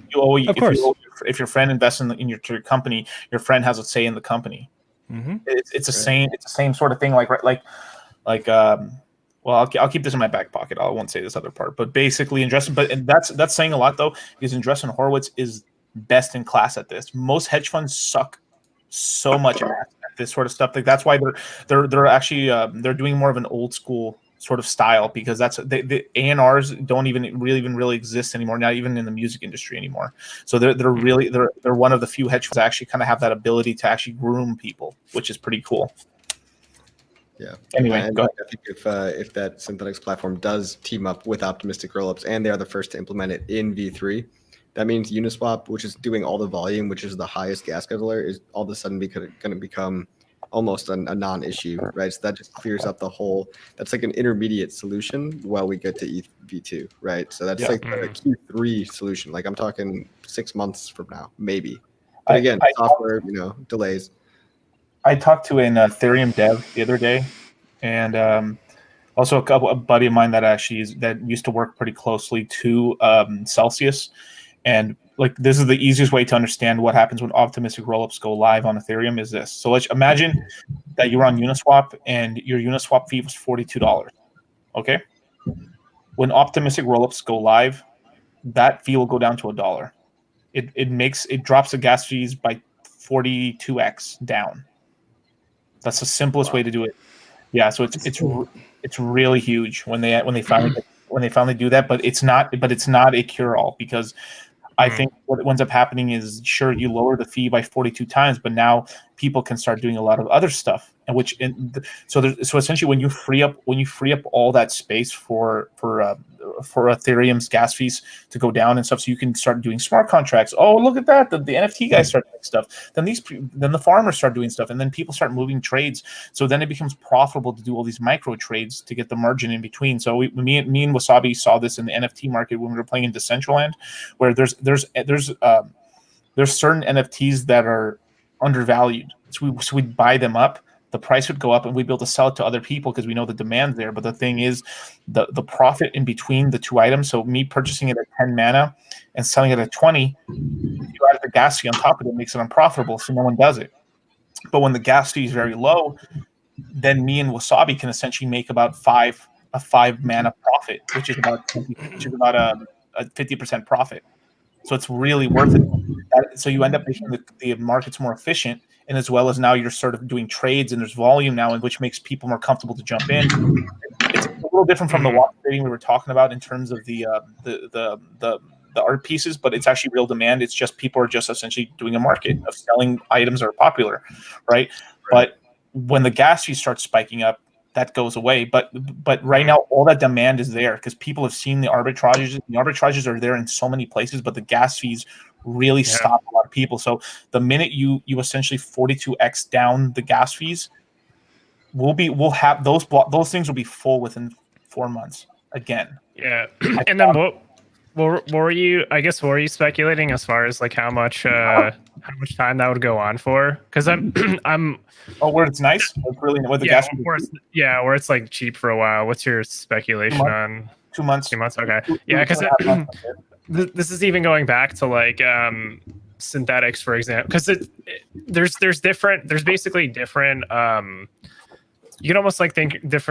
if your friend invests in your company, your friend has a say in the company. Mm-hmm. It's the same sort of thing. Well, I'll keep this in my back pocket. I won't say this other part, but basically, that's saying a lot though, because Andreessen Horowitz is best in class at this. Most hedge funds suck so much at this sort of stuff. Like that's why they're actually they're doing more of an old school sort of style, because that's the A&Rs don't even really exist anymore. Not even in the music industry anymore. So they're one of the few hedge funds that actually kind of have that ability to actually groom people, which is pretty cool. Yeah. Anyway, go ahead. I think if that Synthetics platform does team up with optimistic rollups, and they are the first to implement it in V3, that means Uniswap, which is doing all the volume, which is the highest gas guzzler, is all of a sudden going to become almost a non-issue, right? So that just clears up the whole. That's like an intermediate solution while we get to ETH V2, right? So that's like a Q3 solution. Like I'm talking 6 months from now, maybe. But again, software, delays. I talked to an Ethereum dev the other day, and also a buddy of mine that used to work pretty closely to Celsius, and like this is the easiest way to understand what happens when optimistic rollups go live on Ethereum is this. So let's imagine that you were on Uniswap and your Uniswap fee was $42. Okay, when optimistic rollups go live, that fee will go down to $1. It drops the gas fees by 42x down. That's the simplest way to do it. Yeah, so it's really huge when they finally do that, but it's not a cure all, because I think what ends up happening is, sure, you lower the fee by 42 times, but now people can start doing a lot of other stuff, and so essentially when you free up all that space for Ethereum's gas fees to go down and stuff, so you can start doing smart contracts. Oh, look at that! The NFT guys start doing stuff. Then the farmers start doing stuff, and then people start moving trades. So then it becomes profitable to do all these micro trades to get the margin in between. So me and Wasabi saw this in the NFT market when we were playing in Decentraland, where there's certain NFTs that are undervalued. So we'd buy them up. The price would go up, and we'd be able to sell it to other people because we know the demand's there. But the thing is, the profit in between the two items. So me purchasing it at 10 mana and selling it at 20, if you add the gas fee on top of it, makes it unprofitable. So no one does it. But when the gas fee is very low, then me and Wasabi can essentially make about a 5 mana profit, which is about a 50% profit. So it's really worth it. So you end up making the markets more efficient, and as well as now you're sort of doing trades and there's volume now, and which makes people more comfortable to jump in. It's a little different from the walk trading we were talking about in terms of the art pieces, but it's actually real demand. It's just people are just essentially doing a market of selling items that are popular, right? But when the gas fee starts spiking up, that goes away. But right now, all that demand is there because people have seen the arbitrages. The arbitrages are there in so many places, but the gas fees really stop a lot of people. So the minute you essentially 42x down the gas fees, we'll have those things will be full within 4 months again. Yeah, and then what were you? I guess what were you speculating as far as like how much time that would go on for? Because I'm Oh, where it's nice. It's really where the yeah, gas. where it's like cheap for a while. What's your speculation on 2 months. 2 months? Okay, Two yeah, and because a half months, okay. this is even going back to like synthetics, for example, because there's basically different. You can almost like think of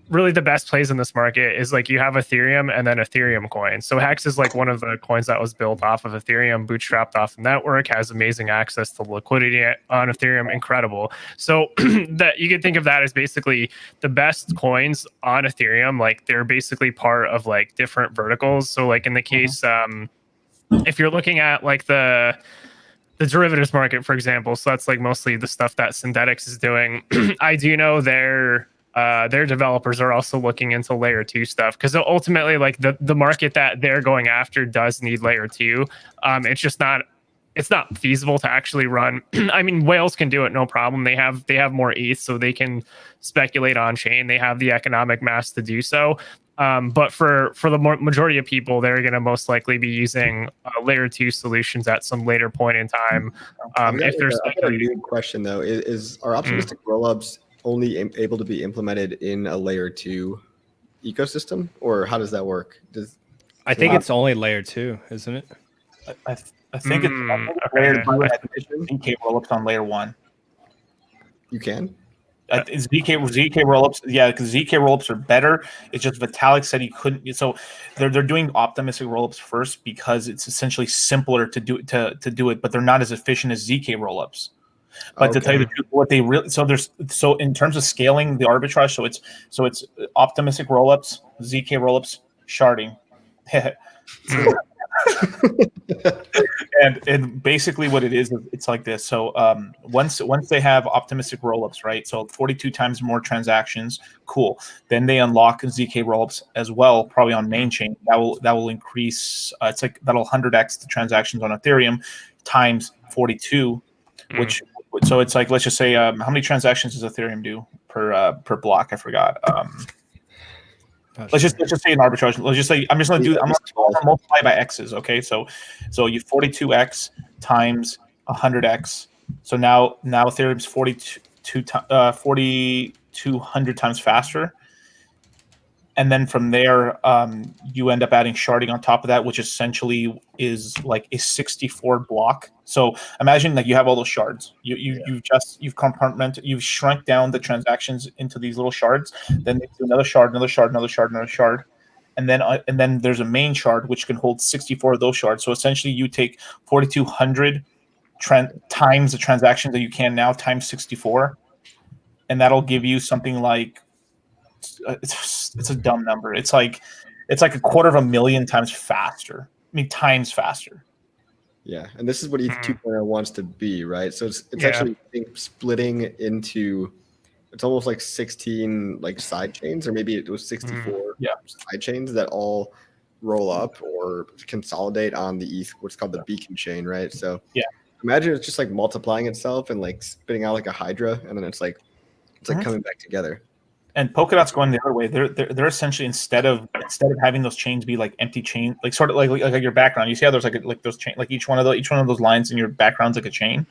really the best plays in this market is like you have Ethereum and then Ethereum coin. So Hex is like one of the coins that was built off of Ethereum, bootstrapped off the network, has amazing access to liquidity on Ethereum, incredible. So that you can think of that as basically the best coins on Ethereum. Like they're basically part of like different verticals. So like in the case, if you're looking at like the derivatives market, for example, so that's like mostly the stuff that Synthetics is doing. I do know their developers are also looking into layer 2 stuff because ultimately like the market that they're going after does need layer 2. It's not feasible to actually run. I mean, whales can do it, no problem. They have more ETH, so they can speculate on chain. They have the economic mass to do so. But for the majority of people, they're going to most likely be using layer 2 solutions at some later point in time. If there's I've got a weird question though, are optimistic rollups only able to be implemented in a layer 2 ecosystem, or how does that work? I think it's only layer 2, isn't it? I think it's layer 2 and ZK rollups on layer 1. You can. ZK rollups, yeah, because ZK rollups are better. It's just Vitalik said he couldn't. So they're doing optimistic rollups first because it's essentially simpler to do it, but they're not as efficient as ZK rollups. But to tell you the truth, what they really so in terms of scaling the arbitrage, so it's optimistic rollups, ZK rollups, sharding. and basically what it is, it's like this. So once they have optimistic rollups, right? So 42 times more transactions, cool. Then they unlock ZK rollups as well, probably on main chain. That will increase. It's like that'll 100x the transactions on Ethereum times 42, which so it's like, let's just say how many transactions does Ethereum do per block? I forgot. Let's just say an arbitrage. Let's just say I'm gonna multiply by x's. Okay, so you 42x times 100x. So now Ethereum's 4,200 times faster. And then from there, you end up adding sharding on top of that, which essentially is like a 64 block. So imagine like you have all those shards. You've compartmented, you've shrunk down the transactions into these little shards. Then they do another shard, another shard, another shard, another shard, and then there's a main shard which can hold 64 of those shards. So essentially, you take 4,200 times the transactions that you can now times 64, and that'll give you something like. It's a dumb number. It's like 250,000 times faster. I mean, times faster. Yeah, and this is what ETH 2.0 wants to be, right? So it's actually splitting into. It's almost like 16 like side chains, or maybe it was 64 side chains that all roll up or consolidate on the ETH, what's called the beacon chain, right? So imagine it's just like multiplying itself and like spitting out like a hydra, and then it's like coming back together. And Polkadot's going the other way. They're essentially instead of having those chains be like empty chain, like sort of like your background. You see how there's like those chain, like each one of those lines in your background's like a chain.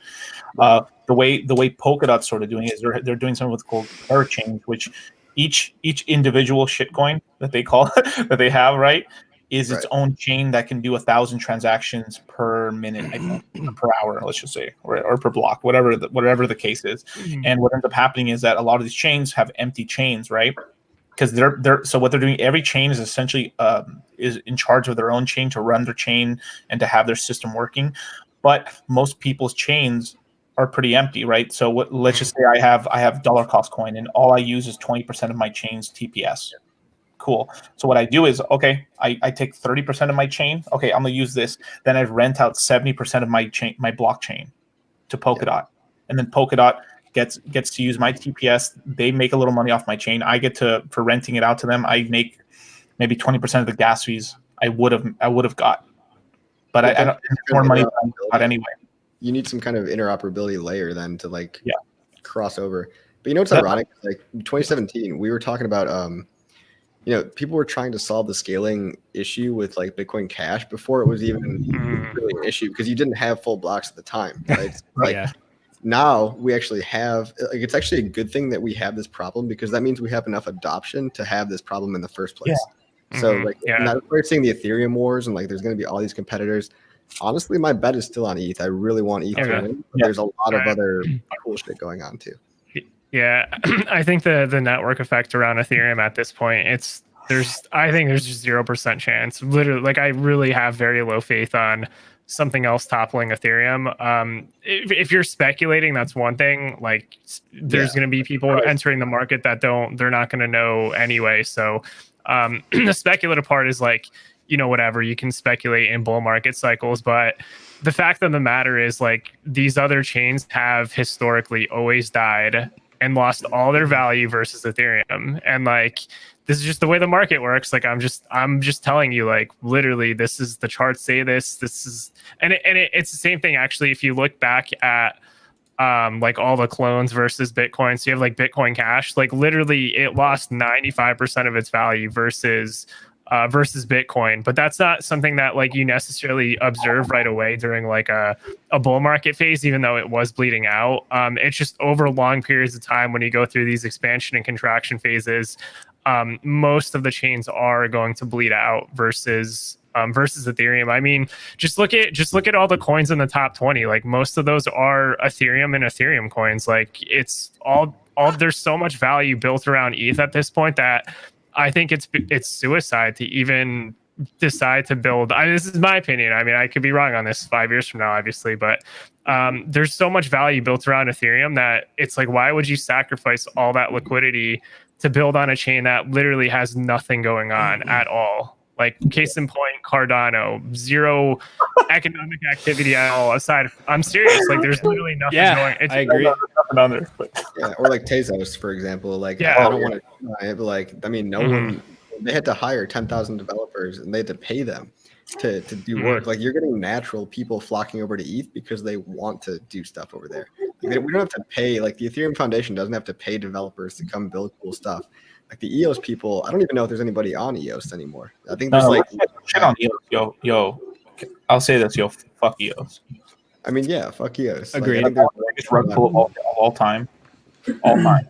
The way Polkadot's sort of doing it is they're doing something what's called parachains, which each individual shitcoin that they call that they have, right, is its own chain that can do 1,000 transactions per minute, I think, per hour, let's just say, or per block, whatever the case is. And what ends up happening is that a lot of these chains have empty chains, right? Because so what they're doing, every chain is essentially is in charge of their own chain to run their chain and to have their system working. But most people's chains are pretty empty, right? So let's just say I have dollar cost coin and all I use is 20% of my chain's TPS. Cool. So what I do is, okay, I take 30% of my chain. Okay, I'm gonna use this. Then I rent out 70% of my chain, my blockchain, to Polkadot, and then Polkadot gets to use my TPS. They make a little money off my chain. I get to, for renting it out to them, I make maybe 20% of the gas fees I would have got, but I don't more money than I got anyway. You need some kind of interoperability layer then to cross over. But you know what's ironic? Like in 2017, we were talking about people were trying to solve the scaling issue with like Bitcoin Cash before it was even really an issue, because you didn't have full blocks at the time, right? Like Yeah. now we actually have, like, it's actually a good thing that we have this problem, because that means we have enough adoption to have this problem in the first place. So like, now we're seeing the Ethereum wars, and like there's going to be all these competitors. Honestly, my bet is still on ETH. I really want ETH to win, but there's a lot of other cool shit going on too. Yeah, I think the network effect around Ethereum at this point, I think there's just 0% chance. Literally, like, I really have very low faith on something else toppling Ethereum. If you're speculating, that's one thing. Like, there's going to be people entering the market that they're not going to know anyway. So the speculative part is like, whatever, you can speculate in bull market cycles, but the fact of the matter is, like, these other chains have historically always died and lost all their value versus Ethereum. And like, this is just the way the market works. Like, I'm just telling you, like, literally, this is, the charts say this is, and it's the same thing actually. If you look back at like all the clones versus Bitcoin, so you have like Bitcoin Cash, like literally it lost 95% of its value versus Bitcoin. But that's not something that like you necessarily observe right away during like a bull market phase, even though it was bleeding out. It's just over long periods of time when you go through these expansion and contraction phases, most of the chains are going to bleed out versus Ethereum. I mean, just look at all the coins in the top 20. Like, most of those are Ethereum and Ethereum coins. Like, it's all there's so much value built around ETH at this point that I think it's suicide to even decide to build. This is my opinion. I mean, I could be wrong on this 5 years from now, obviously, but there's so much value built around Ethereum that it's like, why would you sacrifice all that liquidity to build on a chain that literally has nothing going on at all? Like, case in point, Cardano, zero economic activity at all. I'm serious. Like, there's literally nothing going. I agree. Yeah, or like Tezos, for example. Like, I don't want to try it, but like, I mean, no one. They had to hire 10,000 developers, and they had to pay them to do work. Like, you're getting natural people flocking over to ETH because they want to do stuff over there. Like, we don't have to pay. Like, the Ethereum Foundation doesn't have to pay developers to come build cool stuff. Like, the EOS people, I don't even know if there's anybody on EOS anymore. I think there's shit on EOS, yo. I'll say this, fuck EOS. I mean, yeah, fuck EOS. Agreed. Like, it's rug pull of all time. All time.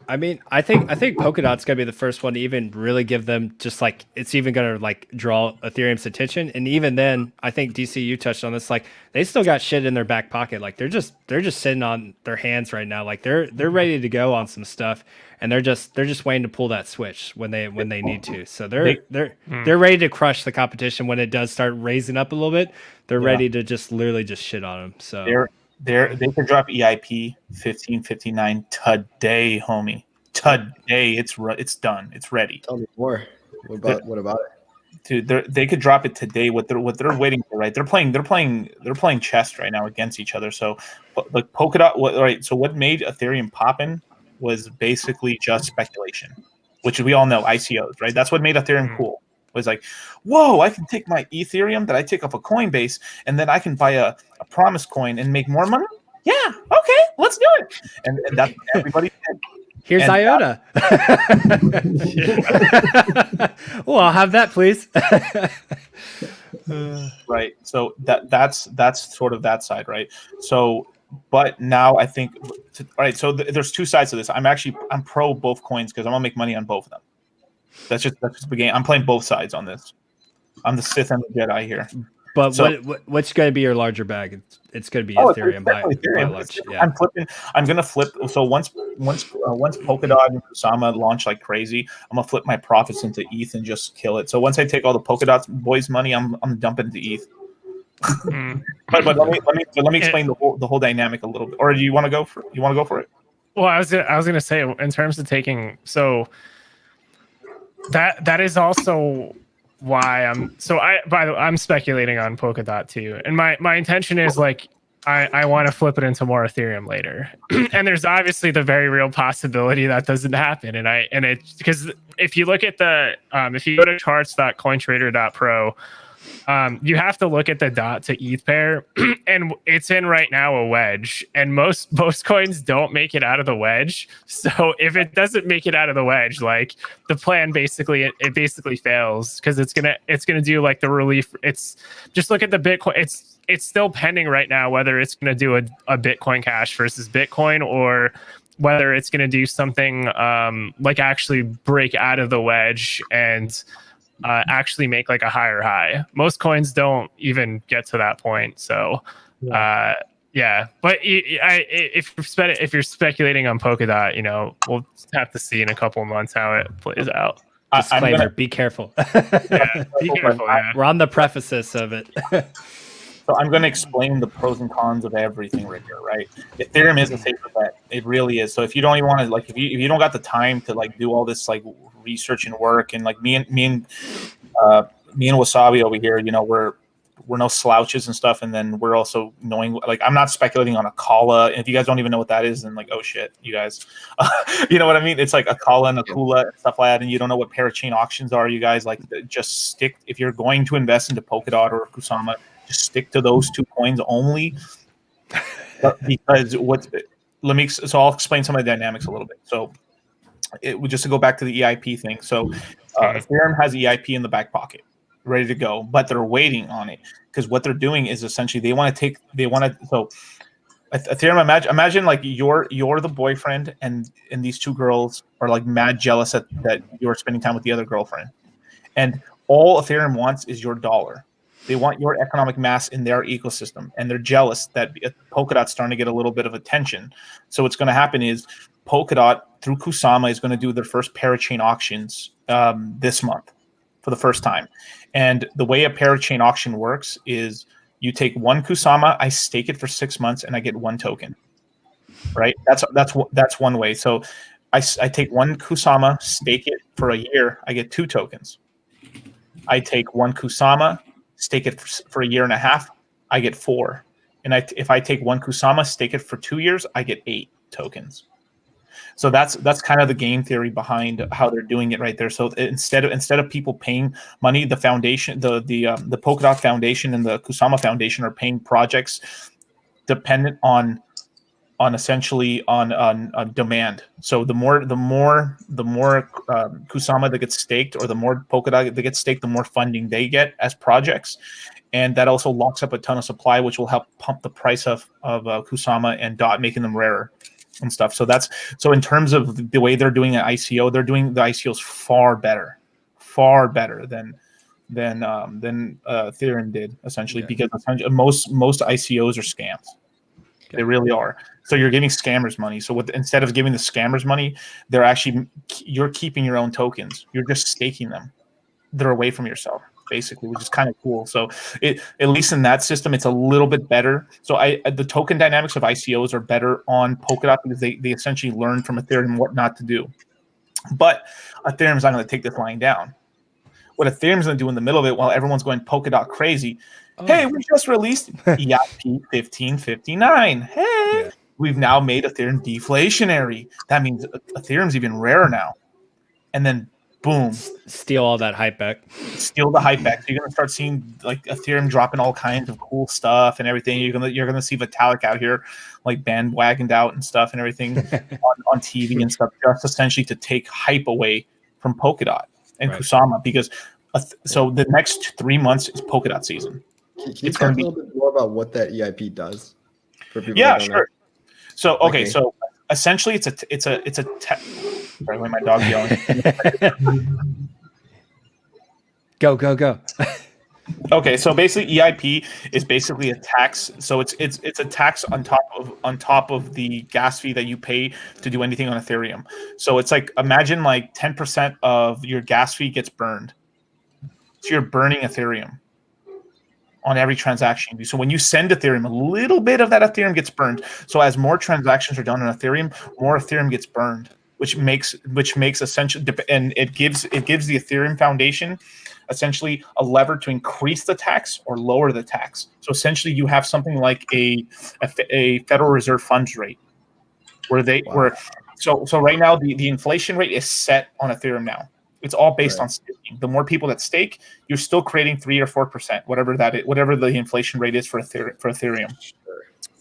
I mean, I think Polkadot's gonna be the first one to even really give them, just like, it's even gonna like draw Ethereum's attention. And even then, I think DC, you touched on this, like, they still got shit in their back pocket. Like, they're just sitting on their hands right now. Like, they're ready to go on some stuff, and they're just waiting to pull that switch when they need to. So they're ready to crush the competition when it does start raising up a little bit. They're ready to just literally just shit on them. So they could drop EIP 1559 today, homie. Today, it's done. It's ready. Tell me more. What about it? Dude, they could drop it today. What they're waiting for, right? They're playing chess right now against each other. So, like, Polkadot, right? So what made Ethereum poppin' was basically just speculation, which we all know, ICOs, right? That's what made Ethereum cool. It was like, whoa, I can take my Ethereum that I take off a Coinbase, and then I can buy a Promise coin and make more money. Yeah, okay, let's do it. And that's what everybody did. Here's IOTA. Well, I'll have that, please. Right. So that's sort of that side, right? So, but now I think, all right. So there's two sides to this. I'm pro both coins because I'm gonna make money on both of them. That's just the game. I'm playing both sides on this. I'm the Sith and the Jedi here. But so, what's going to be your larger bag? It's going to be Ethereum by large. Yeah. I'm going to flip. So once Polkadot and Kusama launch like crazy, I'm going to flip my profits into ETH and just kill it. So once I take all the Polkadot boys' money, I'm dumping into ETH. But let me explain the whole dynamic a little bit. Or do you want to go for it? Well, I was going to say, in terms of taking, so that is also why I'm speculating on Polkadot too, and my intention is like I want to flip it into more Ethereum later, and there's obviously the very real possibility that doesn't happen, and it because if you look at the if you go to charts.cointrader.pro, you have to look at the DOT to ETH pair, and it's in right now a wedge, and most coins don't make it out of the wedge. So if it doesn't make it out of the wedge, like the plan basically it basically fails, because it's gonna do like the relief. It's just look at the Bitcoin. It's still pending right now whether it's gonna do a Bitcoin Cash versus Bitcoin, or whether it's gonna do something like actually break out of the wedge and actually make like a higher high. Most coins don't even get to that point. So, yeah. But if you're speculating on Polkadot, you know, we'll have to see in a couple of months how it plays out. Disclaimer: be careful. Yeah, be careful. Yeah. We're on the prefaces of it. So I'm going to explain the pros and cons of everything right here, right? Ethereum is a safer bet. It really is. So if you don't even want to, like, if you don't got the time to like do all this like research and work, and like me and Wasabi over here, you know, we're no slouches and stuff, and then we're also knowing, like, I'm not speculating on a Kala. If you guys don't even know what that is, then like, oh shit, you guys, you know what I mean? It's like a Kala and a Kula and stuff like that, and you don't know what parachain auctions are. You guys, like, just stick, if you're going to invest into Polkadot or Kusama, just stick to those two coins only, because so I'll explain some of the dynamics a little bit. So just to go back to the EIP thing. So Ethereum has EIP in the back pocket, ready to go, but they're waiting on it, because what they're doing is essentially so Ethereum, imagine like you're the boyfriend, and these two girls are like mad jealous that you're spending time with the other girlfriend, and all Ethereum wants is your dollar. They want your economic mass in their ecosystem, and they're jealous that Polkadot's starting to get a little bit of attention. So what's going to happen is Polkadot through Kusama is going to do their first parachain auctions this month for the first time. And the way a parachain auction works is you take one Kusama, I stake it for 6 months, and I get one token. Right? That's one way. So I take one Kusama, stake it for a year, I get 2 tokens. I take one Kusama, stake it for a year and a half, I get 4. And if I take one Kusama, stake it for 2 years, I get 8 tokens. So that's kind of the game theory behind how they're doing it right there. So instead of people paying money, the foundation, the Polkadot Foundation and the Kusama Foundation are paying projects dependent on essentially on demand. So the more Kusama that gets staked, or the more Polkadot that gets staked, the more funding they get as projects, and that also locks up a ton of supply, which will help pump the price of Kusama and DOT, making them rarer and stuff. So in terms of the way they're doing an ICO, they're doing the ICOs far better than Ethereum did, essentially, because most ICOs are scams. They really are. So you're giving scammers money. So instead of giving the scammers money, you're keeping your own tokens. You're just staking them. They're away from yourself, basically, which is kind of cool. So at least in that system, it's a little bit better. So the token dynamics of ICOs are better on Polkadot, because they essentially learn from Ethereum what not to do. But Ethereum's not going to take this lying down. What Ethereum's going to do in the middle of it, while everyone's going Polkadot crazy, hey, we just released EIP 1559. Hey, we've now made Ethereum deflationary. That means Ethereum's even rarer now. And then boom, steal all that hype back. Steal the hype back. So you're gonna start seeing like Ethereum dropping all kinds of cool stuff and everything. You're gonna see Vitalik out here like bandwagoned out and stuff and everything on TV and stuff, just essentially to take hype away from Polkadot and Kusama, because so the next 3 months is Polkadot season. Can you talk a little bit more about what that EIP does for people? Yeah, sure. So so essentially, it's a sorry, when my dog's yelling. Go. Okay, so basically, EIP is basically a tax. So it's a tax on top of the gas fee that you pay to do anything on Ethereum. So it's like, imagine like 10% of your gas fee gets burned. So you're burning Ethereum on every transaction you do. So when you send Ethereum, a little bit of that Ethereum gets burned. So as more transactions are done on Ethereum, more Ethereum gets burned, which makes essentially, and it gives the Ethereum Foundation essentially a lever to increase the tax or lower the tax. So essentially, you have something like a Federal Reserve funds rate, where so right now the inflation rate is set on Ethereum now. It's all based Right. on staking. The more people that stake, you're still creating 3 or 4%, whatever that is, whatever the inflation rate is for Ethereum.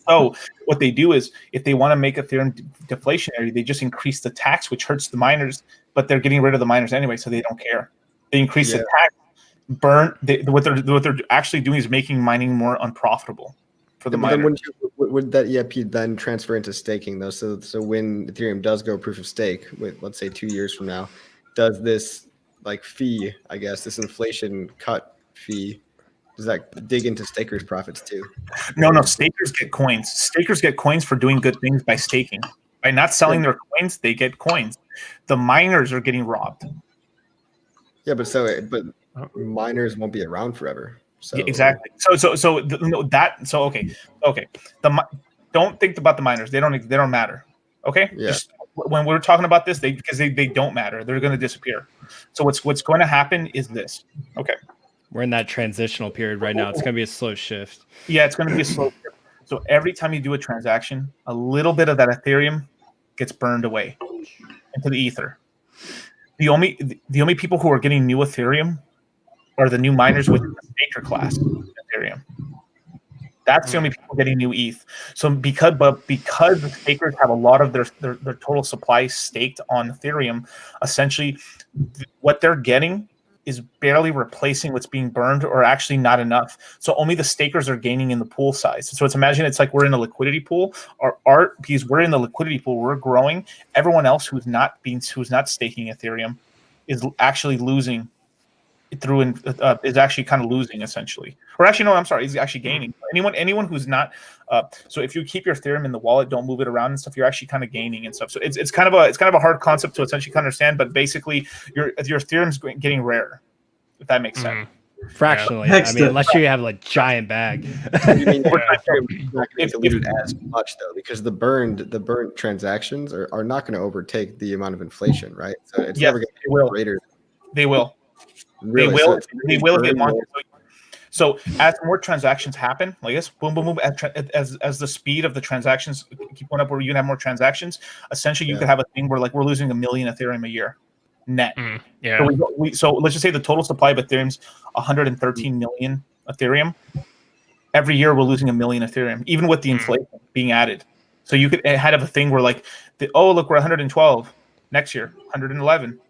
So what they do is, if they want to make Ethereum deflationary, they just increase the tax, which hurts the miners, but they're getting rid of the miners anyway, so they don't care. They increase the tax, what they're actually doing is making mining more unprofitable for the But then miners. would that EIP then transfer into staking though? So when Ethereum does go proof of stake, with let's say 2 years from now, does this like fee, I guess, this inflation cut fee, does that dig into stakers' profits too? No, stakers get coins. Stakers get coins for doing good things by staking. By not selling their coins, they get coins. The miners are getting robbed. Yeah, but miners won't be around forever. So Yeah, exactly. Don't think about the miners. They don't matter. Okay. Yeah. Just when we're talking about this, because they don't matter. They're going to disappear. So what's going to happen is this. Okay. We're in that transitional period right now. It's going to be a slow shift. Yeah, it's going to be a slow shift. So every time you do a transaction, a little bit of that Ethereum gets burned away into the ether. The only people who are getting new Ethereum are the new miners within the staker class of Ethereum. That's the only people getting new ETH. So because the stakers have a lot of their total supply staked on Ethereum, essentially what they're getting is barely replacing what's being burned, or actually not enough. So only the stakers are gaining in the pool size. So imagine it's like we're in a liquidity pool, because we're in the liquidity pool, we're growing. Everyone else who's not staking Ethereum is actually losing is actually kind of losing essentially. Or actually, no, I'm sorry, he's actually gaining. Anyone who's not. So if you keep your Ethereum in the wallet, don't move it around and stuff, you're actually kind of gaining and stuff. So it's kind of a hard concept to essentially understand. But basically, your Ethereum's getting rarer, if that makes sense. Fractionally, I mean, unless you have like giant bag. You mean Ethereum not going to dilute as much though, because the burned transactions are not going to overtake the amount of inflation, right? So it's never going to be greater. They will. Really? They will get wanted. So as more transactions happen, like this, boom, boom, boom, as the speed of the transactions keep going up, where you can have more transactions, essentially you could have a thing where like we're losing 1 million Ethereum a year net. Yeah. So let's just say the total supply of Ethereum's 113 million Ethereum. Every year we're losing 1 million Ethereum, even with the inflation being added. So you could have a thing where like, look, we're 112 next year, 111.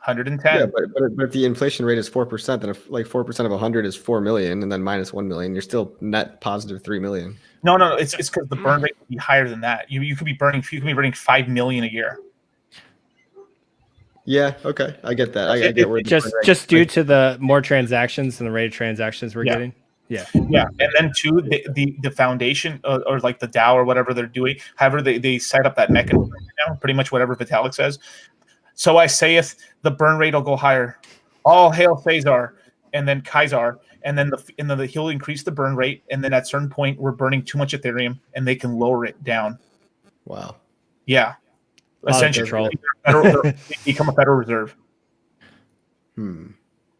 110. Yeah, but if the inflation rate is 4%, then if like 4% of 100 is 4 million, and then minus 1 million, you're still net positive 3 million. No, it's because the burn rate would be higher than that. You could be burning 5 million a year. Yeah, okay, I get that. I get where just due to the more transactions and the rate of transactions we're getting. Yeah, and then too, the foundation or like the DAO or whatever they're doing, however they set up that mechanism now, pretty much whatever Vitalik says. So I saith the burn rate will go higher. All hail Caesar, and then Kaiser, and then he'll increase the burn rate, and then at a certain point we're burning too much Ethereum, and they can lower it down. Wow. Yeah. Essentially, become a Federal Reserve.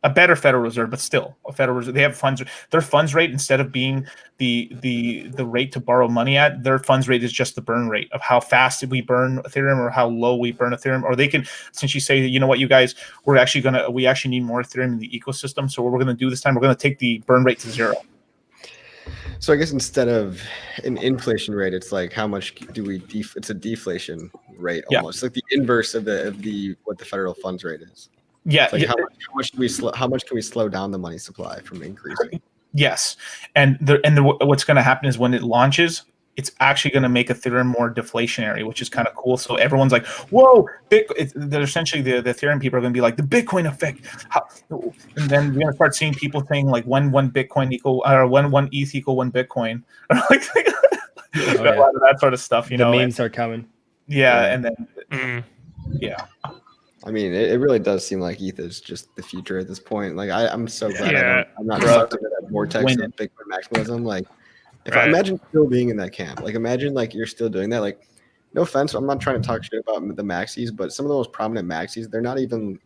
A better Federal Reserve, but still a Federal Reserve. They have funds. Their funds rate, instead of being the rate to borrow money at, their funds rate is just the burn rate of how fast we burn Ethereum or how low we burn Ethereum. Or they can essentially say, you know what, you guys, we actually need more Ethereum in the ecosystem. So what we're going to do this time, we're going to take the burn rate to 0. So I guess instead of an inflation rate, it's like how much do we? It's a deflation rate almost, like the inverse of the what the federal funds rate is. Yeah, like how much can we slow down the money supply from increasing? Yes, and what's going to happen is when it launches, it's actually going to make Ethereum more deflationary, which is kind of cool. So everyone's like, "Whoa!" They're essentially the Ethereum people are going to be like the Bitcoin effect, and then we're going to start seeing people saying like when one Bitcoin equal or when one ETH equal 1 Bitcoin, or like a lot of that sort of stuff. The memes are coming. Yeah, and then yeah. I mean, it really does seem like ETH is just the future at this point. Like, I'm so glad I'm not sucked into that vortex of Bitcoin maximalism. Like, if I imagine still being in that camp, like, imagine like you're still doing that. Like, no offense, I'm not trying to talk shit about the maxis, but some of the most prominent maxis, they're not even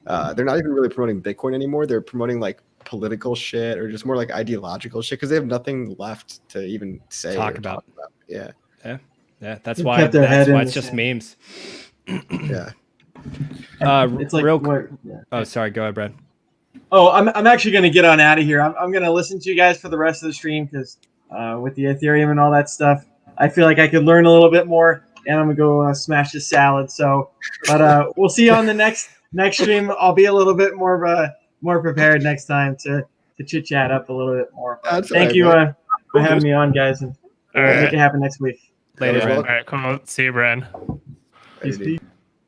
really promoting Bitcoin anymore. They're promoting like political shit or just more like ideological shit because they have nothing left to even say talk about. Yeah. That's why it's just memes. Yeah. It's like real. what? Yeah. Oh, sorry. Go ahead, Brad. Oh, I'm actually going to get on out of here. I'm going to listen to you guys for the rest of the stream because with the Ethereum and all that stuff, I feel like I could learn a little bit more, and I'm going to go smash this salad. So, but we'll see you on the next stream. I'll be a little bit more prepared next time to chit chat up a little bit more. But That's all thank right, you man. for having me on, guys, and All we'll right. make it happen next week. Later, You're Brad. All right, cool. See you, Brad. Later, dude.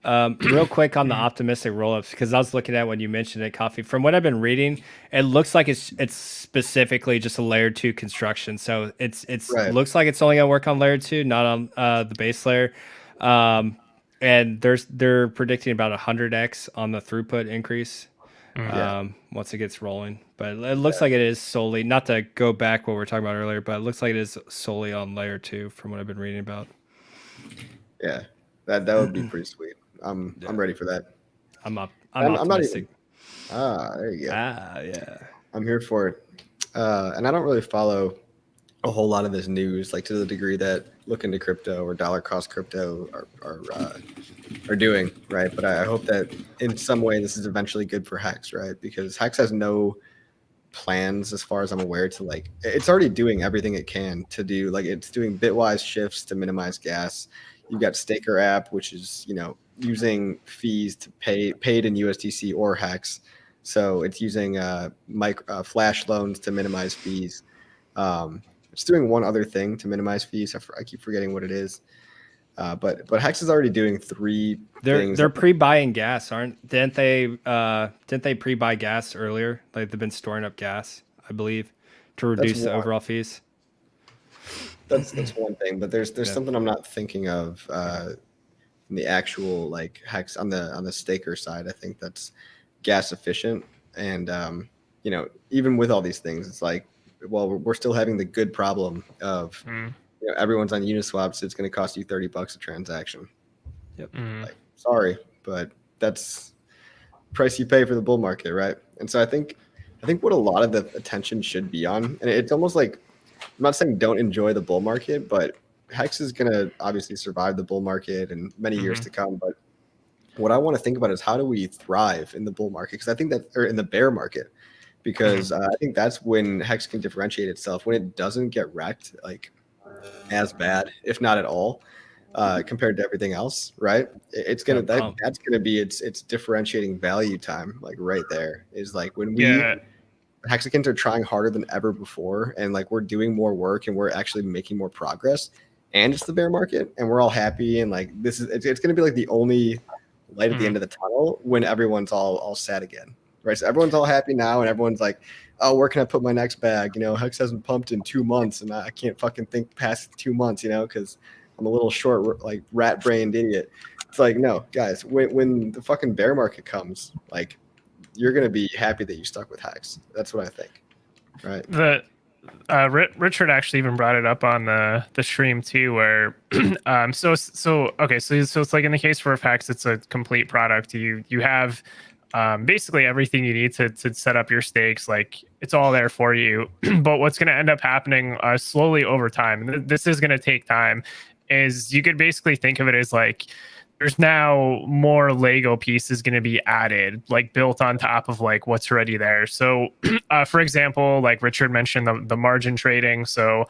Real quick on the optimistic rollups, because I was looking at when you mentioned it, Coffee. From what I've been reading, it looks like it's specifically just a layer 2 construction. So it's Right. looks like it's only gonna work on layer 2, not on the base layer. And they're predicting about 100x on the throughput increase once it gets rolling. But it looks like it is solely, not to go back what we were talking about earlier, but it looks like it is solely on layer 2 from what I've been reading about. Yeah, that would be pretty sweet. I'm ready for that. I'm not optimistic. even. There you go. Yeah. I'm here for it. And I don't really follow a whole lot of this news, like to the degree that Look Into Crypto or Dollar Cost Crypto are doing, right? But I hope that in some way this is eventually good for Hex, right? Because Hex has no plans, as far as I'm aware, to like, it's already doing everything it can to do. Like, it's doing bitwise shifts to minimize gas. You've got Staker app, which is, using fees to paid in USDC or Hex. So it's using flash loans to minimize fees. It's doing one other thing to minimize fees. I keep forgetting what it is. But Hex is already doing three things. They're pre-buying gas, didn't they pre-buy gas earlier? Like they've been storing up gas, I believe, to reduce the overall fees. That's one thing, but there's something I'm not thinking of in the actual like Hex on the staker side. I think that's gas efficient, and even with all these things, it's like, well, we're still having the good problem of everyone's on Uniswap, so it's going to cost you $30 a transaction. Yep. Like, sorry, but that's the price you pay for the bull market, right? And so I think what a lot of the attention should be on, and it's almost like, I'm not saying don't enjoy the bull market, but Hex is going to obviously survive the bull market and many years to come. But what I want to think about is how do we thrive in the bull market? Because I think that, or in the bear market, because I think that's when Hex can differentiate itself, when it doesn't get wrecked like as bad, if not at all, compared to everything else, right? It's gonna that's gonna be its differentiating value time, like right there is like when Hexicans are trying harder than ever before, and like we're doing more work and we're actually making more progress, and it's the bear market and we're all happy, and like it's going to be like the only light at the end of the tunnel when everyone's all sad again, right? So everyone's all happy now, and everyone's like, oh, where can I put my next bag? Hex hasn't pumped in 2 months, and I can't fucking think past 2 months, because I'm a little short, like rat-brained idiot. It's like, no, guys, when the fucking bear market comes, like, you're going to be happy that you stuck with Hex. That's what I think. Right. Richard actually even brought it up on the stream too, where so it's like in the case for Hex, it's a complete product. You have basically everything you need to set up your stakes. Like, it's all there for you. But what's going to end up happening slowly over time, and this is going to take time, is you could basically think of it as like, there's now more Lego pieces going to be added, like built on top of like what's already there. So, for example, like Richard mentioned, the margin trading. So,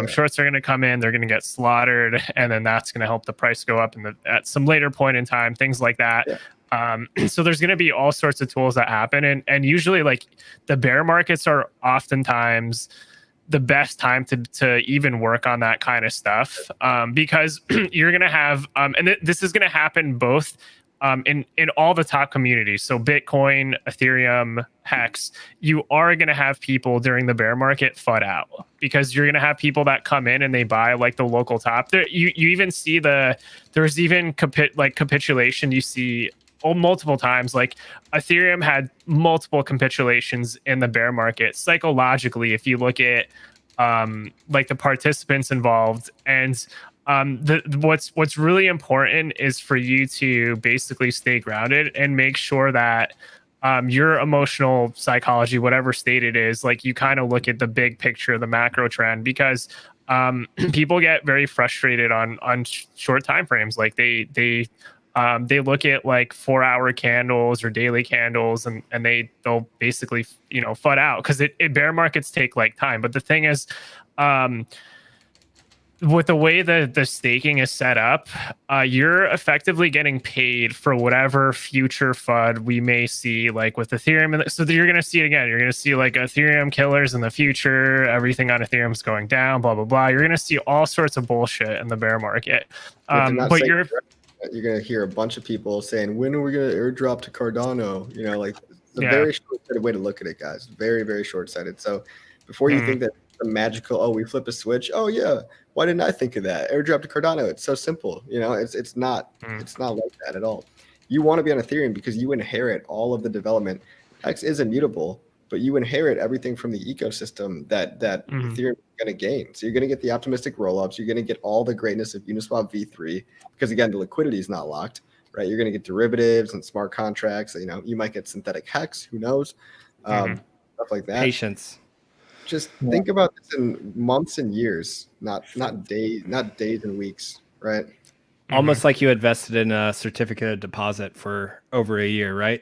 shorts are going to come in, they're going to get slaughtered, and then that's going to help the price go up at some later point in time, things like that. Yeah. So there's going to be all sorts of tools that happen, and usually like the bear markets are oftentimes the best time to even work on that kind of stuff, because you're going to have, and this is going to happen both in all the top communities. So Bitcoin, Ethereum, Hex, you are going to have people during the bear market FUD out, because you're going to have people that come in and they buy like the local top. You even see there's even capitulation you see multiple times. Like Ethereum had multiple capitulations in the bear market. Psychologically, if you look at like the participants involved, and what's really important is for you to basically stay grounded and make sure that your emotional psychology, whatever state it is, like you kind of look at the big picture, the macro trend, because people get very frustrated on short time frames. Like they They look at like 4-hour candles or daily candles, and they'll basically FUD out, because bear markets take like time. But the thing is, with the way that the staking is set up, you're effectively getting paid for whatever future FUD we may see, like with Ethereum. So you're going to see it again. You're going to see like Ethereum killers in the future. Everything on Ethereum's going down, blah, blah, blah. You're going to see all sorts of bullshit in the bear market. But you're going to hear a bunch of people saying, when are we going to airdrop to Cardano? Like it's a Yeah. very short-sighted way to look at it, guys. Very, very short-sighted. So before you think that the magical, we flip a switch. Oh yeah. Why didn't I think of that? Airdrop to Cardano. It's so simple. It's not like that at all. You want to be on Ethereum because you inherit all of the development. Hex is immutable, but you inherit everything from the ecosystem that Ethereum is going to gain. So you're going to get the optimistic rollups. You're going to get all the greatness of Uniswap v3, because again, the liquidity is not locked, right? You're going to get derivatives and smart contracts. You might get synthetic Hex. Who knows? Stuff like that. Patience. Just think about this in months and years, not days and weeks, right? Almost like you invested in a certificate of deposit for over a year, right?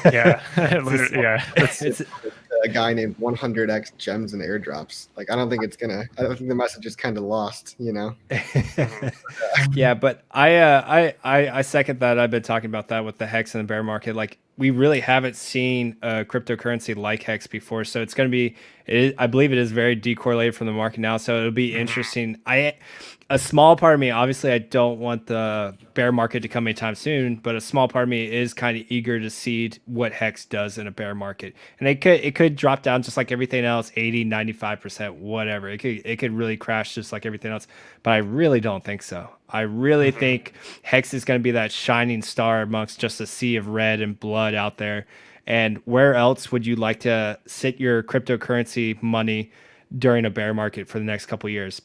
Yeah. Yeah. It's A guy named 100x gems and airdrops. Like, I don't think the message is kind of lost, Yeah, but I second that. I've been talking about that with the Hex and the bear market. Like, we really haven't seen a cryptocurrency like Hex before, so it's going to be. I believe it is very decorrelated from the market now, so it'll be interesting. A small part of me, obviously, I don't want the bear market to come anytime soon, but a small part of me is kind of eager to see what Hex does in a bear market. And it could drop down just like everything else, 80, 95%, whatever. It could really crash just like everything else, but I really don't think so. I really think Hex is going to be that shining star amongst just a sea of red and blood out there. And where else would you like to sit your cryptocurrency money during a bear market for the next couple of years?